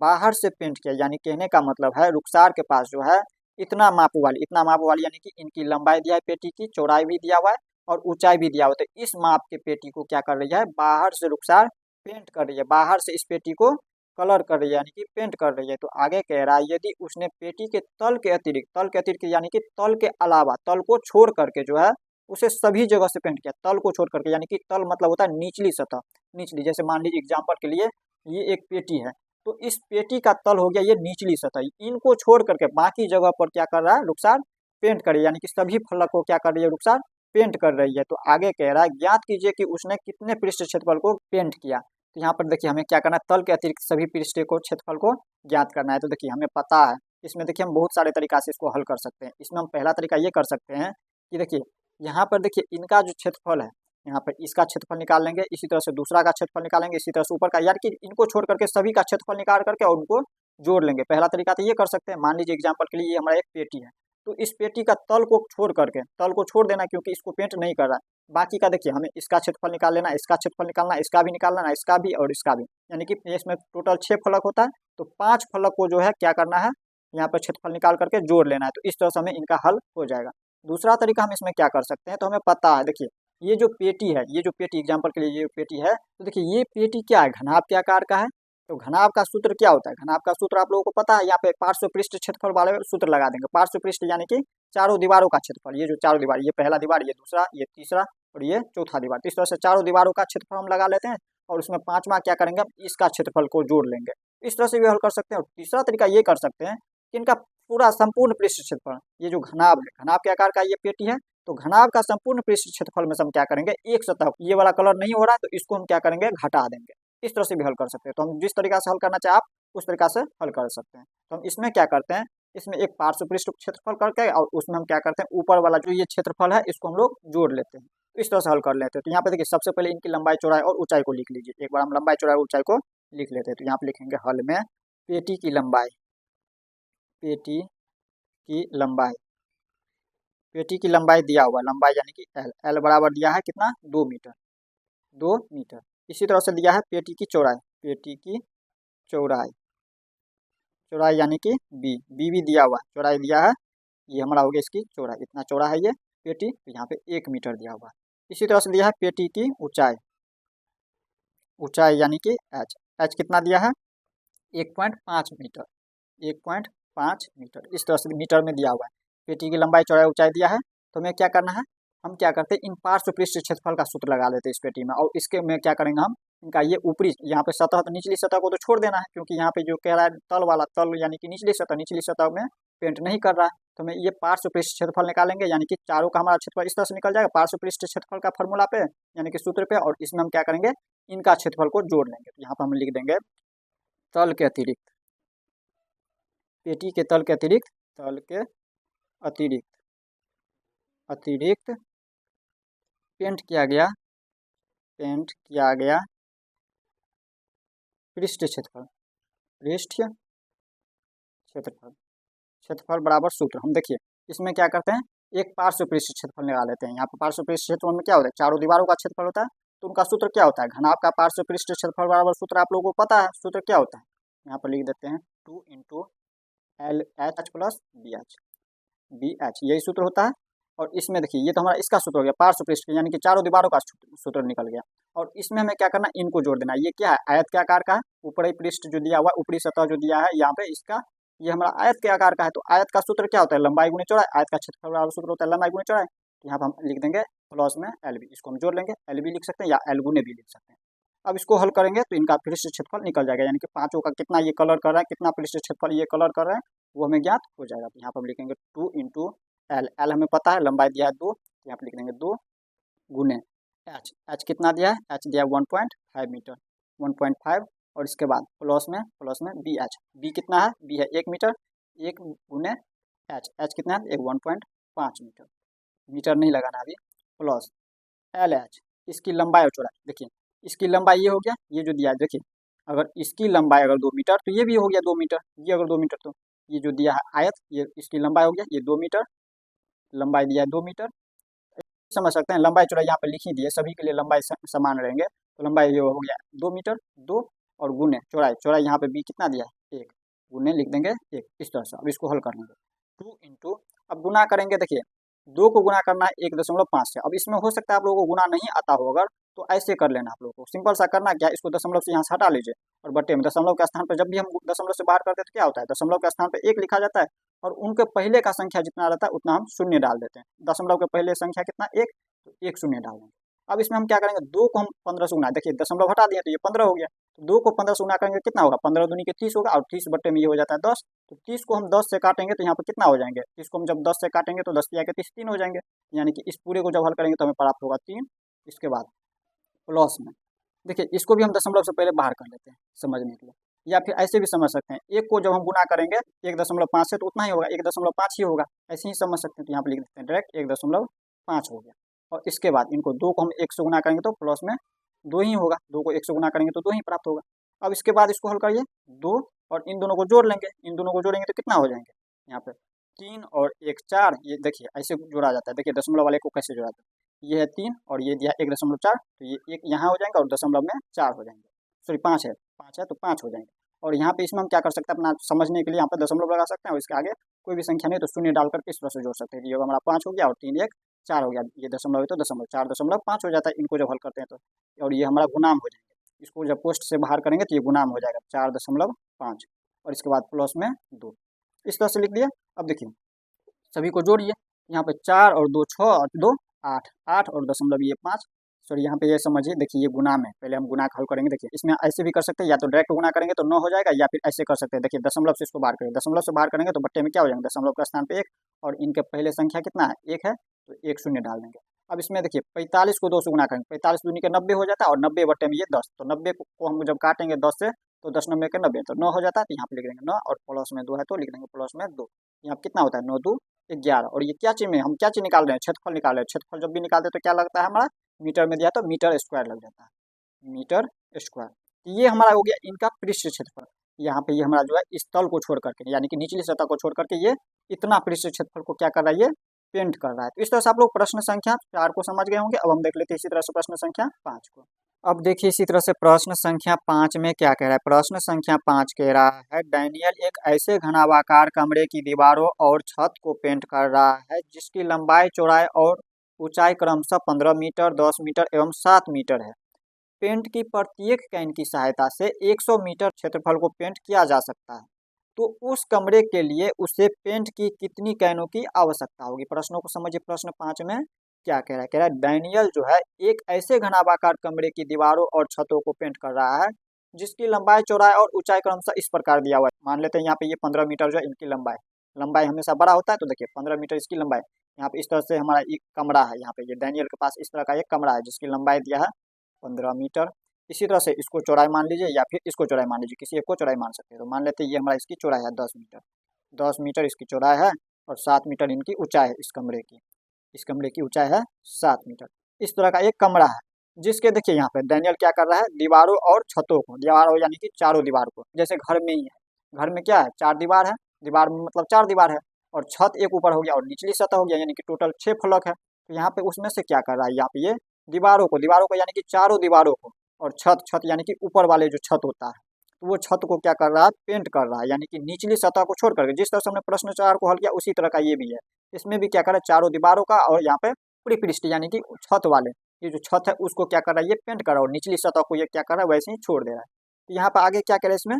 बाहर से पेंट किया। यानी कहने का मतलब है रुखसार के पास जो है इतना माप वाली यानी कि इनकी लंबाई दिया है, पेटी की चौड़ाई भी दिया हुआ है और ऊंचाई भी दिया हुआ है। तो इस माप के पेटी को क्या कर रही है, बाहर से रुखसार पेंट कर रही है, बाहर से इस पेटी को कलर कर रही है, यानी कि पेंट कर रही है। तो आगे कह रहा है यदि उसने पेटी के तल के अतिरिक्त यानी कि तल के अलावा, तल को छोड़ करके जो है उसे सभी जगह से पेंट किया। तल को छोड़ करके यानी कि तल मतलब होता है निचली सतह, निचली, जैसे मान लीजिए एग्जाम्पल के लिए ये एक पेटी है, तो इस पेटी का तल हो गया ये निचली सतह, इनको छोड़ करके बाकी जगह पर क्या कर रहा है रुखसार, पेंट कर रही है, यानी कि सभी फलक को क्या कर रही है रुखसार, पेंट कर रही है। तो आगे कह रहा है ज्ञात कीजिए कि उसने कितने पृष्ठ क्षेत्रफल को पेंट किया। तो यहाँ पर देखिए हमें क्या करना है, तल के अतिरिक्त सभी पृष्ठ को क्षेत्रफल को ज्ञात करना है। तो देखिए हमें पता है, इसमें देखिए हम बहुत सारे तरीका से इसको हल कर सकते हैं। इसमें हम पहला तरीका ये कर सकते हैं कि देखिए यहाँ पर देखिए इनका जो क्षेत्रफल है, यहाँ पर इसका क्षेत्रफल निकाल लेंगे, इसी तरह से दूसरा का क्षेत्रफल निकालेंगे, इसी तरह से ऊपर का, यानी कि इनको छोड़ करके सभी का क्षेत्रफल निकाल करके और उनको जोड़ लेंगे। पहला तरीका तो ये कर सकते हैं। मान लीजिए एग्जाम्पल के लिए ये हमारा एक पेटी है, तो इस पेटी का तल को छोड़ करके, तल को छोड़ देना क्योंकि इसको पेंट नहीं कर रहा है, बाकी का देखिए हमें इसका क्षेत्रफल निकाल लेना, इसका क्षेत्रफल निकालना, इसका भी निकालना, इसका भी और इसका भी, यानी कि इसमें टोटल 6 फलक होता है। तो 5 फलक को जो है क्या करना है, यहाँ पर क्षेत्रफल निकाल करके जोड़ लेना है। तो इस तरह से हमें इनका हल हो जाएगा। दूसरा तरीका हम इसमें क्या कर सकते हैं, तो हमें पता है देखिए ये जो पेटी है, ये जो पेटी एग्जाम्पल के लिए ये पेटी है, तो देखिए ये पेटी क्या है, घनाभ के आकार का है। तो घनाभ का सूत्र क्या होता है, घनाभ का सूत्र आप लोगों को पता है, यहाँ पे पार्श्व पृष्ठ क्षेत्रफल वाले सूत्र लगा देंगे। पार्श्व पृष्ठ यानी कि चारों दीवारों का क्षेत्रफल, ये जो चारों दीवार, ये पहला दीवार, ये दूसरा, ये तीसरा और ये चौथा दीवार, तो इस तरह से चारों दीवारों का क्षेत्रफल हम लगा लेते हैं और उसमें 5वां क्या करेंगे, इसका क्षेत्रफल को जोड़ लेंगे। इस तरह से भी हल कर सकते हैं। और तीसरा तरीका ये कर सकते हैं कि इनका पूरा संपूर्ण पृष्ठ क्षेत्रफल, ये जो घनाभ है, घनाभ के आकार का ये पेटी है, तो घनाभ का संपूर्ण पृष्ठ क्षेत्रफल में से हम क्या करेंगे, एक सतह, ये वाला कलर नहीं हो रहा है तो इसको हम क्या करेंगे, घटा देंगे। इस तरह से भी हल कर सकते हैं। तो हम जिस तरीका से हल करना चाहे आप उस तरीका से हल कर सकते हैं। तो हम इसमें क्या करते हैं, इसमें एक पार्श्व पृष्ठ क्षेत्रफल करके और उसमें हम क्या करते हैं, ऊपर वाला जो ये क्षेत्रफल है इसको हम लोग जोड़ लेते हैं। तो इस तरह से हल कर लेते हैं। तो यहाँ पे देखिए सबसे पहले इनकी लंबाई चौड़ाई और ऊंचाई को लिख लीजिए। एक बार हम लंबाई चौड़ाई और ऊंचाई को लिख लेते हैं। तो यहाँ पे लिखेंगे हल में पेटी की लंबाई, पेटी की लंबाई पेटी की लंबाई दिया हुआ, लंबाई यानी कि एल, एल बराबर दिया है कितना 2 मीटर, 2 मीटर। इसी तरह से दिया है पेटी की चौड़ाई, पेटी की चौड़ाई, चौड़ाई यानी कि बी, बी भी दिया हुआ, चौड़ाई दिया है, ये हमारा हो गया इसकी चौड़ाई, इतना चौड़ा है ये पेटी, तो यहाँ पे 1 मीटर दिया हुआ है। इसी तरह से दिया है पेटी की ऊंचाई, ऊंचाई यानी कि एच, एच कितना दिया है 1.5 मीटर, 1.5 मीटर, इस तरह से मीटर में दिया हुआ है। पेटी की लंबाई चौड़ाई ऊंचाई दिया है, तो हमें क्या करना है, हम क्या करते हैं इन पार्श्व पृष्ठ क्षेत्रफल का सूत्र लगा लेते हैं इस पेटी में, और इसके में क्या करेंगे हम, इनका ये ऊपरी यहाँ पे सतह, तो निचली सतह को तो छोड़ देना है, क्योंकि यहाँ पे जो कह रहा है तल वाला, तल यानी कि निचली सतह में पेंट नहीं कर रहा है, तो हमें ये पार्श्व पृष्ठ क्षेत्रफल निकालेंगे, यानी कि चारों का हमारा क्षेत्रफल इस तरह से निकल जाएगा पार्श्व पृष्ठ क्षेत्रफल का फॉर्मूला पे, यानी कि सूत्र पे, और इसमें हम क्या करेंगे इनका क्षेत्रफल को जोड़ लेंगे। तो यहाँ पर हम लिख देंगे तल के अतिरिक्त, पेटी के तल के अतिरिक्त, तल के अतिरिक्त, अतिरिक्त पेंट किया गया, पेंट किया गया पृष्ठ क्षेत्रफल, पृष्ठ क्षेत्रफल, क्षेत्रफल बराबर सूत्र। हम देखिए इसमें क्या करते हैं, एक पार्श्व पृष्ठ क्षेत्रफल लगा लेते हैं। यहाँ पर पार्श्व पृष्ठ क्षेत्रफल में क्या होता है, चारों दीवारों का क्षेत्रफल होता है, तो उनका सूत्र क्या होता है, घनाभ का पार्श्व पृष्ठ क्षेत्रफल बराबर सूत्र आप लोगों को पता है, सूत्र क्या होता है, यहाँ पर लिख देते हैं 2 into L H plus B H, B H यही सूत्र होता है। और इसमें देखिए ये तो हमारा इसका सूत्र हो गया पार्श्व पृष्ठ यानी कि चारों दीवारों का सूत्र निकल गया, और इसमें हमें क्या करना है, इनको जोड़ देना। ये क्या है, आयत के आकार का है, ऊपरी पृष्ठ जो दिया हुआ, ऊपरी सतह जो दिया है यहाँ पे इसका, ये हमारा आयत के आकार का है, तो आयत का सूत्र क्या होता है, लंबाई गुणे चौड़ाई, आयत का क्षेत्रफल वाला सूत्र होता है लंबाई गुणे चौड़ाई। तो यहाँ पर हम लिख देंगे प्लस में एल बी, इसको हम जोड़ लेंगे, एल बी लिख सकते हैं या एल गुणे भी लिख सकते हैं। अब इसको हल करेंगे तो इनका पृष्ठ क्षेत्रफल निकल जाएगा, यानी कि पांचों का कितना ये कलर कर रहा है, कितना पृष्ठ क्षेत्रफल ये कलर कर रहे हैं, वो हमें ज्ञात हो जाएगा। तो यहाँ पर हम लिखेंगे 2 इंटू एल, एल हमें पता है लंबाई दिया है 2, तो यहाँ पर लिख देंगे 2 गुने एच, एच कितना दिया है, एच दिया है 1.5 मीटर, 1.5, और इसके बाद प्लस में बी एच, बी कितना है, बी है 1 मीटर, 1 गुने एच, एच कितना है 1.5 मीटर, मीटर नहीं लगाना अभी, प्लस एल एच, इसकी लंबाई और चौड़ाई, देखिए इसकी लंबाई ये हो गया, ये जो दिया है देखिए, अगर इसकी लंबाई अगर 2 मीटर तो ये भी हो गया 2 मीटर, ये अगर 2 मीटर तो ये जो दिया है आयत, ये इसकी लंबाई हो गया ये 2 मीटर, लंबाई दिया है 2 मीटर, समझ सकते हैं लंबाई चौड़ाई यहाँ पे लिख ही दिए, सभी के लिए लंबाई समान रहेंगे, तो लंबाई ये हो गया 2 मीटर, 2 और गुने चौड़ाई, चौड़ाई यहाँ पे बी कितना दिया है 1, गुने लिख देंगे 1, इस तरह से। अब इसको हल कर लेंगे 2 इंटू, अब गुना करेंगे, देखिए 2 को गुना करना है 1.5 से। अब इसमें हो सकता है आप लोगों को गुना नहीं आता हो, अगर तो ऐसे कर लेना आप लोगों को, सिंपल सा करना क्या है, इसको दशमलव से यहाँ से हटा लीजिए, और बट्टे में दशमलव के स्थान पर जब भी हम दशमलव से बाहर करते हैं तो क्या होता है, दशमलव के स्थान पर 1 लिखा जाता है, और उनके पहले का संख्या जितना रहता है उतना हम शून्य डाल देते हैं। दशमलव के पहले संख्या कितना 1, तो 1 शून्य डाल देंगे। अब इसमें हम क्या करेंगे, 2 को हम 15 से गुना, देखिए दशमलव हटा दिए तो ये 15 हो गया, तो 2 को 15 से गुना करेंगे कितना होगा, 15 दूनी के 30 होगा, और 30 बट्टे में ये हो जाता है 10, तो 30 को हम 10 से काटेंगे तो यहाँ पर कितना हो जाएंगे, 30 को हम जब 10 से काटेंगे तो 10 के 30 3 हो जाएंगे, यानी कि इस पूरे को जब हल करेंगे तो हमें प्राप्त होगा 3। इसके बाद प्लस में देखिए इसको भी हम दशमलव से पहले बाहर कर लेते हैं समझने के लिए, या फिर ऐसे भी समझ सकते हैं, 1 को जब हम गुना करेंगे 1.5 से तो उतना ही होगा, 1.5 ही होगा, ऐसे ही समझ सकते हैं। तो यहाँ पर लिख देते हैं डायरेक्ट 1.5 हो गया, और इसके बाद इनको 2 को हम 1 से गुना करेंगे तो प्लस में 2 ही होगा, 2 को 1 से गुना करेंगे तो 2 ही प्राप्त होगा। अब इसके बाद इसको हल करिए 2, और इन दोनों को जोड़ लेंगे, इन दोनों को जोड़ेंगे तो कितना हो जाएंगे, यहाँ पे 3 और 1 4, ये देखिए ऐसे जोड़ा जाता है, देखिए दशमलव वाले को कैसे जोड़ा जाता है, ये है 3 और ये दिया 1.4, तो ये 1 यहाँ हो जाएंगे और दशमलव में 4 हो जाएंगे, सॉरी 5 है, 5 है तो 5 हो जाएंगे। और यहाँ पे इसमें हम क्या कर सकते हैं, अपना समझने के लिए यहाँ पे दशमलव लगा सकते हैं, और इसके आगे कोई भी संख्या नहीं तो शून्य डाल करके इस तरह से जोड़ सकते हैं, ये हमारा 5 हो गया और 3 1 4 हो गया, ये दशमलव है तो दशमलव 4.5 हो जाता है, इनको जब हल करते हैं तो, और ये हमारा गुणाम हो जाएंगे, इसको जब पोस्ट से बाहर करेंगे तो ये गुणाम हो जाएगा 4.5, और इसके बाद प्लस में 2, इस तरह से लिख दिया। अब देखिए सभी को जोड़िए, यहाँ पे 4 और 2 6 और 2 8, 8 और दशमलव ये 5, सॉरी यहाँ पे ये समझिए, देखिए ये गुना में पहले हम गुना हल करेंगे, देखिए इसमें ऐसे भी कर सकते हैं, या तो डायरेक्ट गुना करेंगे तो 9 हो जाएगा, या फिर ऐसे कर सकते हैं, देखिए दशमलव से इसको बाहर करेंगे, दशमलव से बाहर करेंगे तो बट्टे में क्या हो जाएंगे, दशमलव का स्थान पे 1, और इनके पहले संख्या कितना है 1 है, तो 1 शून्य डाल देंगे। अब इसमें देखिए 45 को 2 से गुना करेंगे, 45 दूनी के 90 हो जाता है, और 90 बट्टे में ये 10, तो 90 को हम जब काटेंगे 10 से तो 10 90 के 90 तो 9 हो जाता है, तो यहाँ पे लिख देंगे 9, और प्लस में 2 है तो लिख देंगे प्लस में 2, यहाँ कितना होता है 9 2 11, और ये क्या चीज में हम क्या चीज निकाल रहे हैं, क्षेत्रफल निकाल रहे हैं, क्षेत्रफल जब भी निकालते हैं तो क्या लगता है हमारा, मीटर में दिया तो मीटर स्क्वायर लग जाता है, मीटर स्क्वायर। तो ये हमारा हो गया इनका पृष्ठ क्षेत्रफल, यहाँ पे ये हमारा जो है इस तल को छोड़ करके, यानी कि निचली सतह को छोड़ करके ये इतना पृष्ठ क्षेत्रफल को क्या कर रहा है, ये पेंट कर रहा है। तो इस तरह से आप लोग प्रश्न संख्या 4 को समझ गए होंगे। अब हम देख लेते हैं इसी तरह से प्रश्न संख्या 5 को। अब देखिए इसी तरह से प्रश्न संख्या 5 में क्या कह रहा है। प्रश्न संख्या 5 कह रहा है डैनियल एक ऐसे घनाभाकार कमरे की दीवारों और छत को पेंट कर रहा है जिसकी लंबाई, चौड़ाई और ऊंचाई क्रमशः 15 मीटर, 10 मीटर एवं 7 मीटर है। पेंट की प्रत्येक कैन की सहायता से 100 मीटर क्षेत्रफल को पेंट किया जा सकता है। तो उस कमरे के लिए उसे पेंट की कितनी कैनों की आवश्यकता होगी। प्रश्नों को समझिए। प्रश्न 5 में क्या कह रहा है। कह रहा है डैनियल जो है एक ऐसे घनाभाकार कमरे की दीवारों और छतों को पेंट कर रहा है जिसकी लंबाई, चौड़ाई और ऊंचाई क्रमशः इस प्रकार दिया हुआ है। मान लेते हैं यहाँ पे ये 15 मीटर जो है इनकी लंबाई, लंबाई हमेशा बड़ा होता है, तो देखिए 15 मीटर इसकी लंबाई। यहाँ पे इस तरह से हमारा एक कमरा है, यहाँ पे ये डैनियल के पास इस तरह का एक कमरा है जिसकी लंबाई दिया है 15 मीटर। इसी तरह से इसको चौड़ाई मान लीजिए या फिर इसको चौड़ाई मान लीजिए, किसी एक को चौड़ाई मान सकते हैं। तो मान लेते हैं ये हमारा इसकी चौड़ाई है 10 मीटर, 10 मीटर इसकी चौड़ाई है और 7 मीटर इनकी ऊंचाई है। इस कमरे की ऊंचाई है 7 मीटर। इस तरह का एक कमरा है जिसके देखिए यहाँ पे डैनियल क्या कर रहा है, दीवारों और छतों को, दीवारों यानी कि चारों दीवार को, जैसे घर में ही है, घर में क्या है 4 दीवार है, दीवार में मतलब 4 दीवार है और छत एक ऊपर हो गया और निचली सतह हो गया, यानी कि टोटल 6 फलक है। तो यहाँ पे उसमें से क्या कर रहा है, यहाँ पे ये दीवारों को यानी कि चारों दीवारों को, और छत यानी कि ऊपर वाले जो छत होता है, तो वो छत को क्या कर रहा है, पेंट कर रहा है, यानी कि निचली सतह को छोड़ करके। जिस तरह से हमने प्रश्न 4 को हल किया उसी तरह का ये भी है। इसमें भी क्या कर रहा है, चारों दीवारों का और यहाँ पे पूरी पृष्ठ यानी कि छत वाले, ये जो छत है उसको क्या कर रहा है, ये पेंट कर रहा है और निचली सतह को ये क्या कर रहा है, वैसे ही छोड़ दे रहा है। तो यहाँ पे आगे क्या कह रहा है, इसमें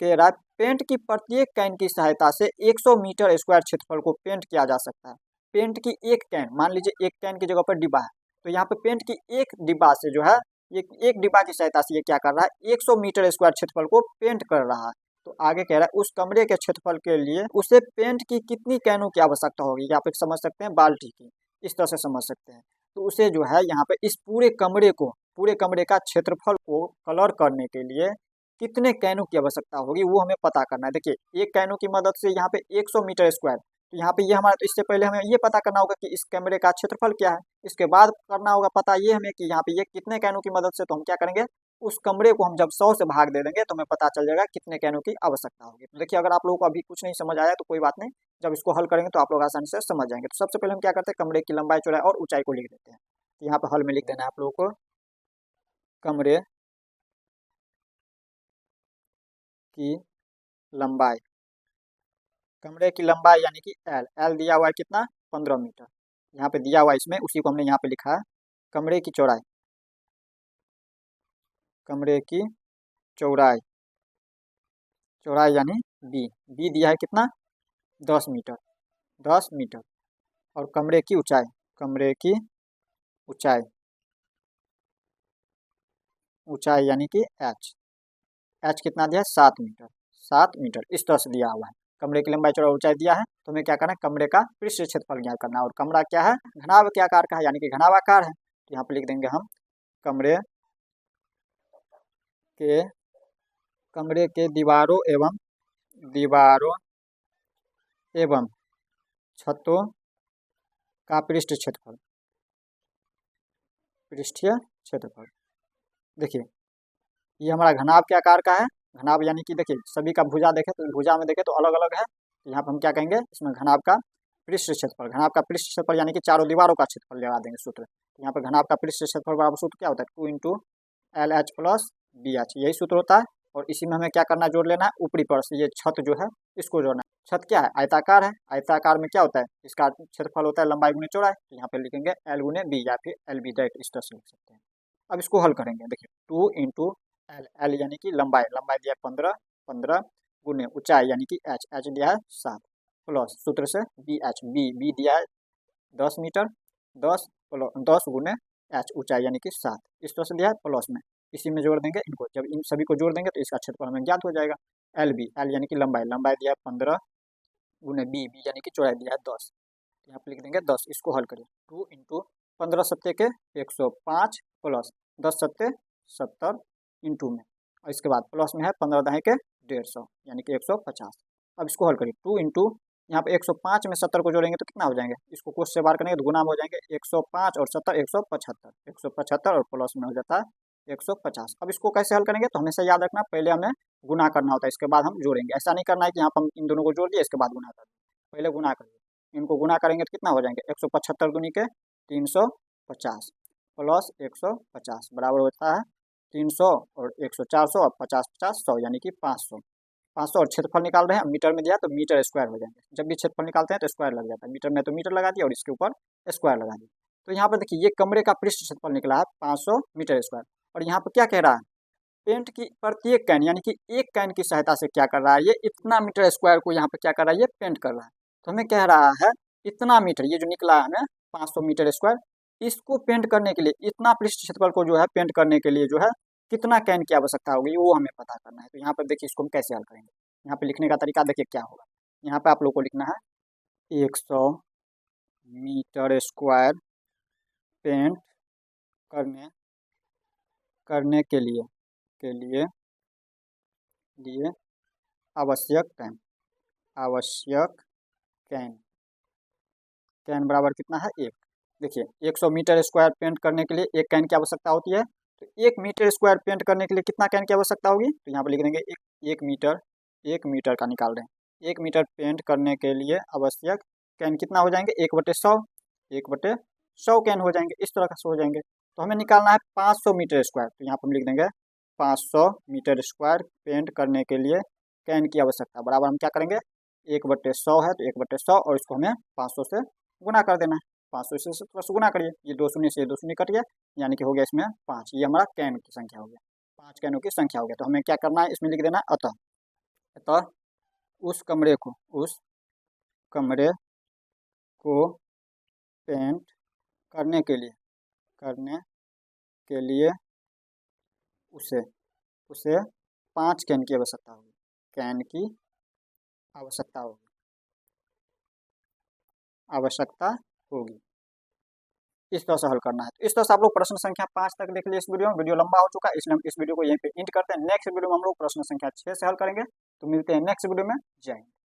कह रहा है पेंट की प्रत्येक कैन की सहायता से 100 मीटर स्क्वायर क्षेत्रफल को पेंट किया जा सकता है। पेंट की एक कैन, मान लीजिए एक कैन की जगह पर डिब्बा है, तो यहाँ पे पेंट की एक डिब्बा से जो है, ये एक डिब्बा की सहायता से ये क्या कर रहा है, 100 मीटर स्क्वायर क्षेत्रफल को पेंट कर रहा है। तो आगे कह रहा है उस कमरे के क्षेत्रफल के लिए उसे पेंट की कितनी कैनों की आवश्यकता होगी। आप एक समझ सकते हैं बाल्टी की, इस तरह से समझ सकते हैं। तो उसे जो है यहाँ पे इस पूरे कमरे का क्षेत्रफल को कलर करने के लिए कितने कैनों की आवश्यकता होगी वो हमें पता करना है। देखिए एक कैनों की मदद से यहाँ पे 100 मीटर स्क्वायर, तो यहाँ पे ये हमारा, तो इससे पहले हमें ये पता करना होगा कि इस कमरे का क्षेत्रफल क्या है। इसके बाद करना होगा पता ये हमें कि यहाँ पे ये कितने कैनों की मदद से, तो हम क्या करेंगे, उस कमरे को हम जब 100 से भाग दे देंगे तो हमें पता चल जाएगा कितने कैनों की आवश्यकता होगी। तो देखिए अगर आप लोगों को अभी कुछ नहीं समझ आया तो कोई बात नहीं, जब इसको हल करेंगे तो आप लोग आसानी से समझ जाएंगे। तो सबसे पहले हम क्या करते हैं, कमरे की लंबाई, चौड़ाई और ऊंचाई को लिख देते हैं। तो यहाँ पे हल में लिख देना है आप लोगों को, कमरे की लंबाई, कमरे की लंबाई यानी कि एल दिया हुआ है कितना, 15 मीटर यहाँ पे दिया हुआ है, इसमें उसी को हमने यहाँ पे लिखा है। कमरे की चौड़ाई, कमरे की चौड़ाई, चौड़ाई यानी बी दिया है कितना, 10 मीटर, 10 मीटर। और कमरे की ऊंचाई, कमरे की ऊंचाई, ऊंचाई यानी कि एच कितना दिया है, 7 मीटर, 7 मीटर इस तरह से दिया हुआ है। कमरे की लंबाई, चौड़ाई, ऊंचाई दिया है, तो हमें क्या करना है, कमरे का पृष्ठ क्षेत्रफल ज्ञात करना है। और कमरा क्या है, घनाभ के आकार का है, यानी कि घनाभाकार है। तो यहाँ पे लिख देंगे हम कमरे के, कमरे के दीवारों एवं छतों का पृष्ठ क्षेत्रफल, पृष्ठीय क्षेत्रफल। देखिए ये हमारा घनाभ के आकार का है। घनाभ यानी कि देखिए सभी का भुजा देखें तो भुजा में देखें तो अलग अलग है, तो यहाँ पर हम क्या कहेंगे, इसमें घनाभ का पृष्ठ क्षेत्रफल, घनाभ का पृष्ठ क्षेत्रफल यानी कि चारों दीवारों का क्षेत्रफल लगा देंगे सूत्र। तो यहाँ पर घनाभ का पृष्ठ क्षेत्रफल बराबर सूत्र क्या होता है, 2 इंटू LH प्लस BH, यही सूत्र होता है। और इसी में हमें क्या करना, जोड़ लेना है ऊपरी पर से ये छत जो है इसको जोड़ना है। छत क्या है, आयताकार है, आयताकार में क्या होता है, इसका क्षेत्रफल होता है लंबाई गुने चौड़ाई। तो यहाँ पे लिखेंगे L गुने B या फिर LB डायरेक्ट इस तरह से लिख सकते हैं। अब इसको हल करेंगे, देखिए 2 इंटू एल यानी कि लंबाई, लंबाई दिया है 15, 15 गुने ऊंचाई यानी कि एच दिया है 7 प्लस सूत्र से बी दिया है 10 मीटर, 10 गुने एच ऊंचाई यानी कि 7 इस तरह से दिया है प्लस में, इसी में जोड़ देंगे इनको। जब इन सभी को जोड़ देंगे तो इसका क्षेत्रफल हमें ज्ञात हो जाएगा। एल यानी कि लंबाई, लंबाई दिया है 15 गुने बी यानी कि चौड़ाई दिया है 10, यहाँ पे लिख देंगे 10। इसको हल करिए, 2 इंटू 15 सत्ते के 105 प्लस 10 सत्ते 70 इंटू में, और इसके बाद प्लस में है 15 दहे के 150 यानी कि 150। अब इसको हल करिए, 2 इंटू यहाँ पे 105 में 70 को जोड़ेंगे तो कितना हो जाएंगे, इसको कोस से बाहर करेंगे तो गुना में हो जाएंगे 105 और 70 175, 175 और प्लस में हो जाता है 150। अब इसको कैसे हल करेंगे, तो हमेशा याद रखना पहले हमें गुना करना होता है, इसके बाद हम जोड़ेंगे। ऐसा नहीं करना है कि यहाँ पर हम इन दोनों को जोड़ दिए इसके बाद गुना कर दिए, पहले गुना करिए। इनको गुना करेंगे तो कितना हो जाएंगे, 175 दूनी के 350 प्लस 150 बराबर होता है 300 और 100 400 और 50 50 100 यानी कि 500। 500 और क्षेत्रफल निकाल रहे हैं, मीटर में दिया तो मीटर स्क्वायर हो जाएंगे। जब भी क्षेत्रफल निकालते हैं तो स्क्वायर लग जाता है, मीटर में तो मीटर लगा दिया और इसके ऊपर स्क्वायर लगा दिया। तो यहाँ पर देखिए ये कमरे का पृष्ठ क्षेत्रफल निकला है 500 मीटर स्क्वायर। और यहाँ पर क्या कह रहा है, पेंट की प्रत्येक कैन यानी कि एक कैन की सहायता से क्या कर रहा है, ये इतना मीटर स्क्वायर को यहाँ पर क्या कर रहा है, ये पेंट कर रहा है। तो हमें कह रहा है इतना मीटर, ये जो निकला है हमें 500 मीटर स्क्वायर, इसको पेंट करने के लिए, इतना पृष्ठ क्षेत्रफल को जो है पेंट करने के लिए जो है कितना कैन की आवश्यकता होगी वो हमें पता करना है। तो यहाँ पर देखिए इसको हम कैसे हल करेंगे, यहाँ पे लिखने का तरीका देखिए क्या होगा। यहाँ पे आप लोग को लिखना है 100 मीटर स्क्वायर पेंट करने करने के लिए आवश्यक कैन कैन बराबर कितना है, एक। देखिए 100 मीटर स्क्वायर पेंट करने के लिए एक कैन की आवश्यकता होती है। तो 1 मीटर स्क्वायर पेंट करने के लिए कितना कैन की आवश्यकता होगी, तो यहाँ पर लिख देंगे एक मीटर का निकाल रहे हैं। 1 मीटर पेंट करने के लिए आवश्यक कैन कितना हो जाएंगे, 1/100 1/100 कैन हो जाएंगे, इस तरह से हो जाएंगे। तो हमें निकालना है 500 मीटर स्क्वायर। तो यहाँ पर हम लिख देंगे 500 मीटर स्क्वायर पेंट करने के लिए कैन की आवश्यकता बराबर हम क्या करेंगे, 1/100 है तो 1/100 और इसको हमें 500 से गुना कर देना है। 500 से थोड़ा सा गुना करिए, ये 2 शून्य से 2 शून्य कट गया, यानी कि हो गया इसमें 5। ये हमारा कैन की संख्या हो गया, 5 कैनों की संख्या हो गया। तो हमें क्या करना है, इसमें लिख देना है अतः उस कमरे को पेंट करने के लिए उसे 5 कैन की आवश्यकता होगी, आवश्यकता होगी। इस तरह से हल करना है। तो इस तरह से आप लोग प्रश्न संख्या 5 तक देख लिए इस वीडियो में। वीडियो लंबा हो चुका है इसलिए हम इस वीडियो को यहीं पे एंड करते हैं। नेक्स्ट वीडियो में हम लोग प्रश्न संख्या 6 से हल करेंगे। तो मिलते हैं नेक्स्ट वीडियो में। जय हिंद।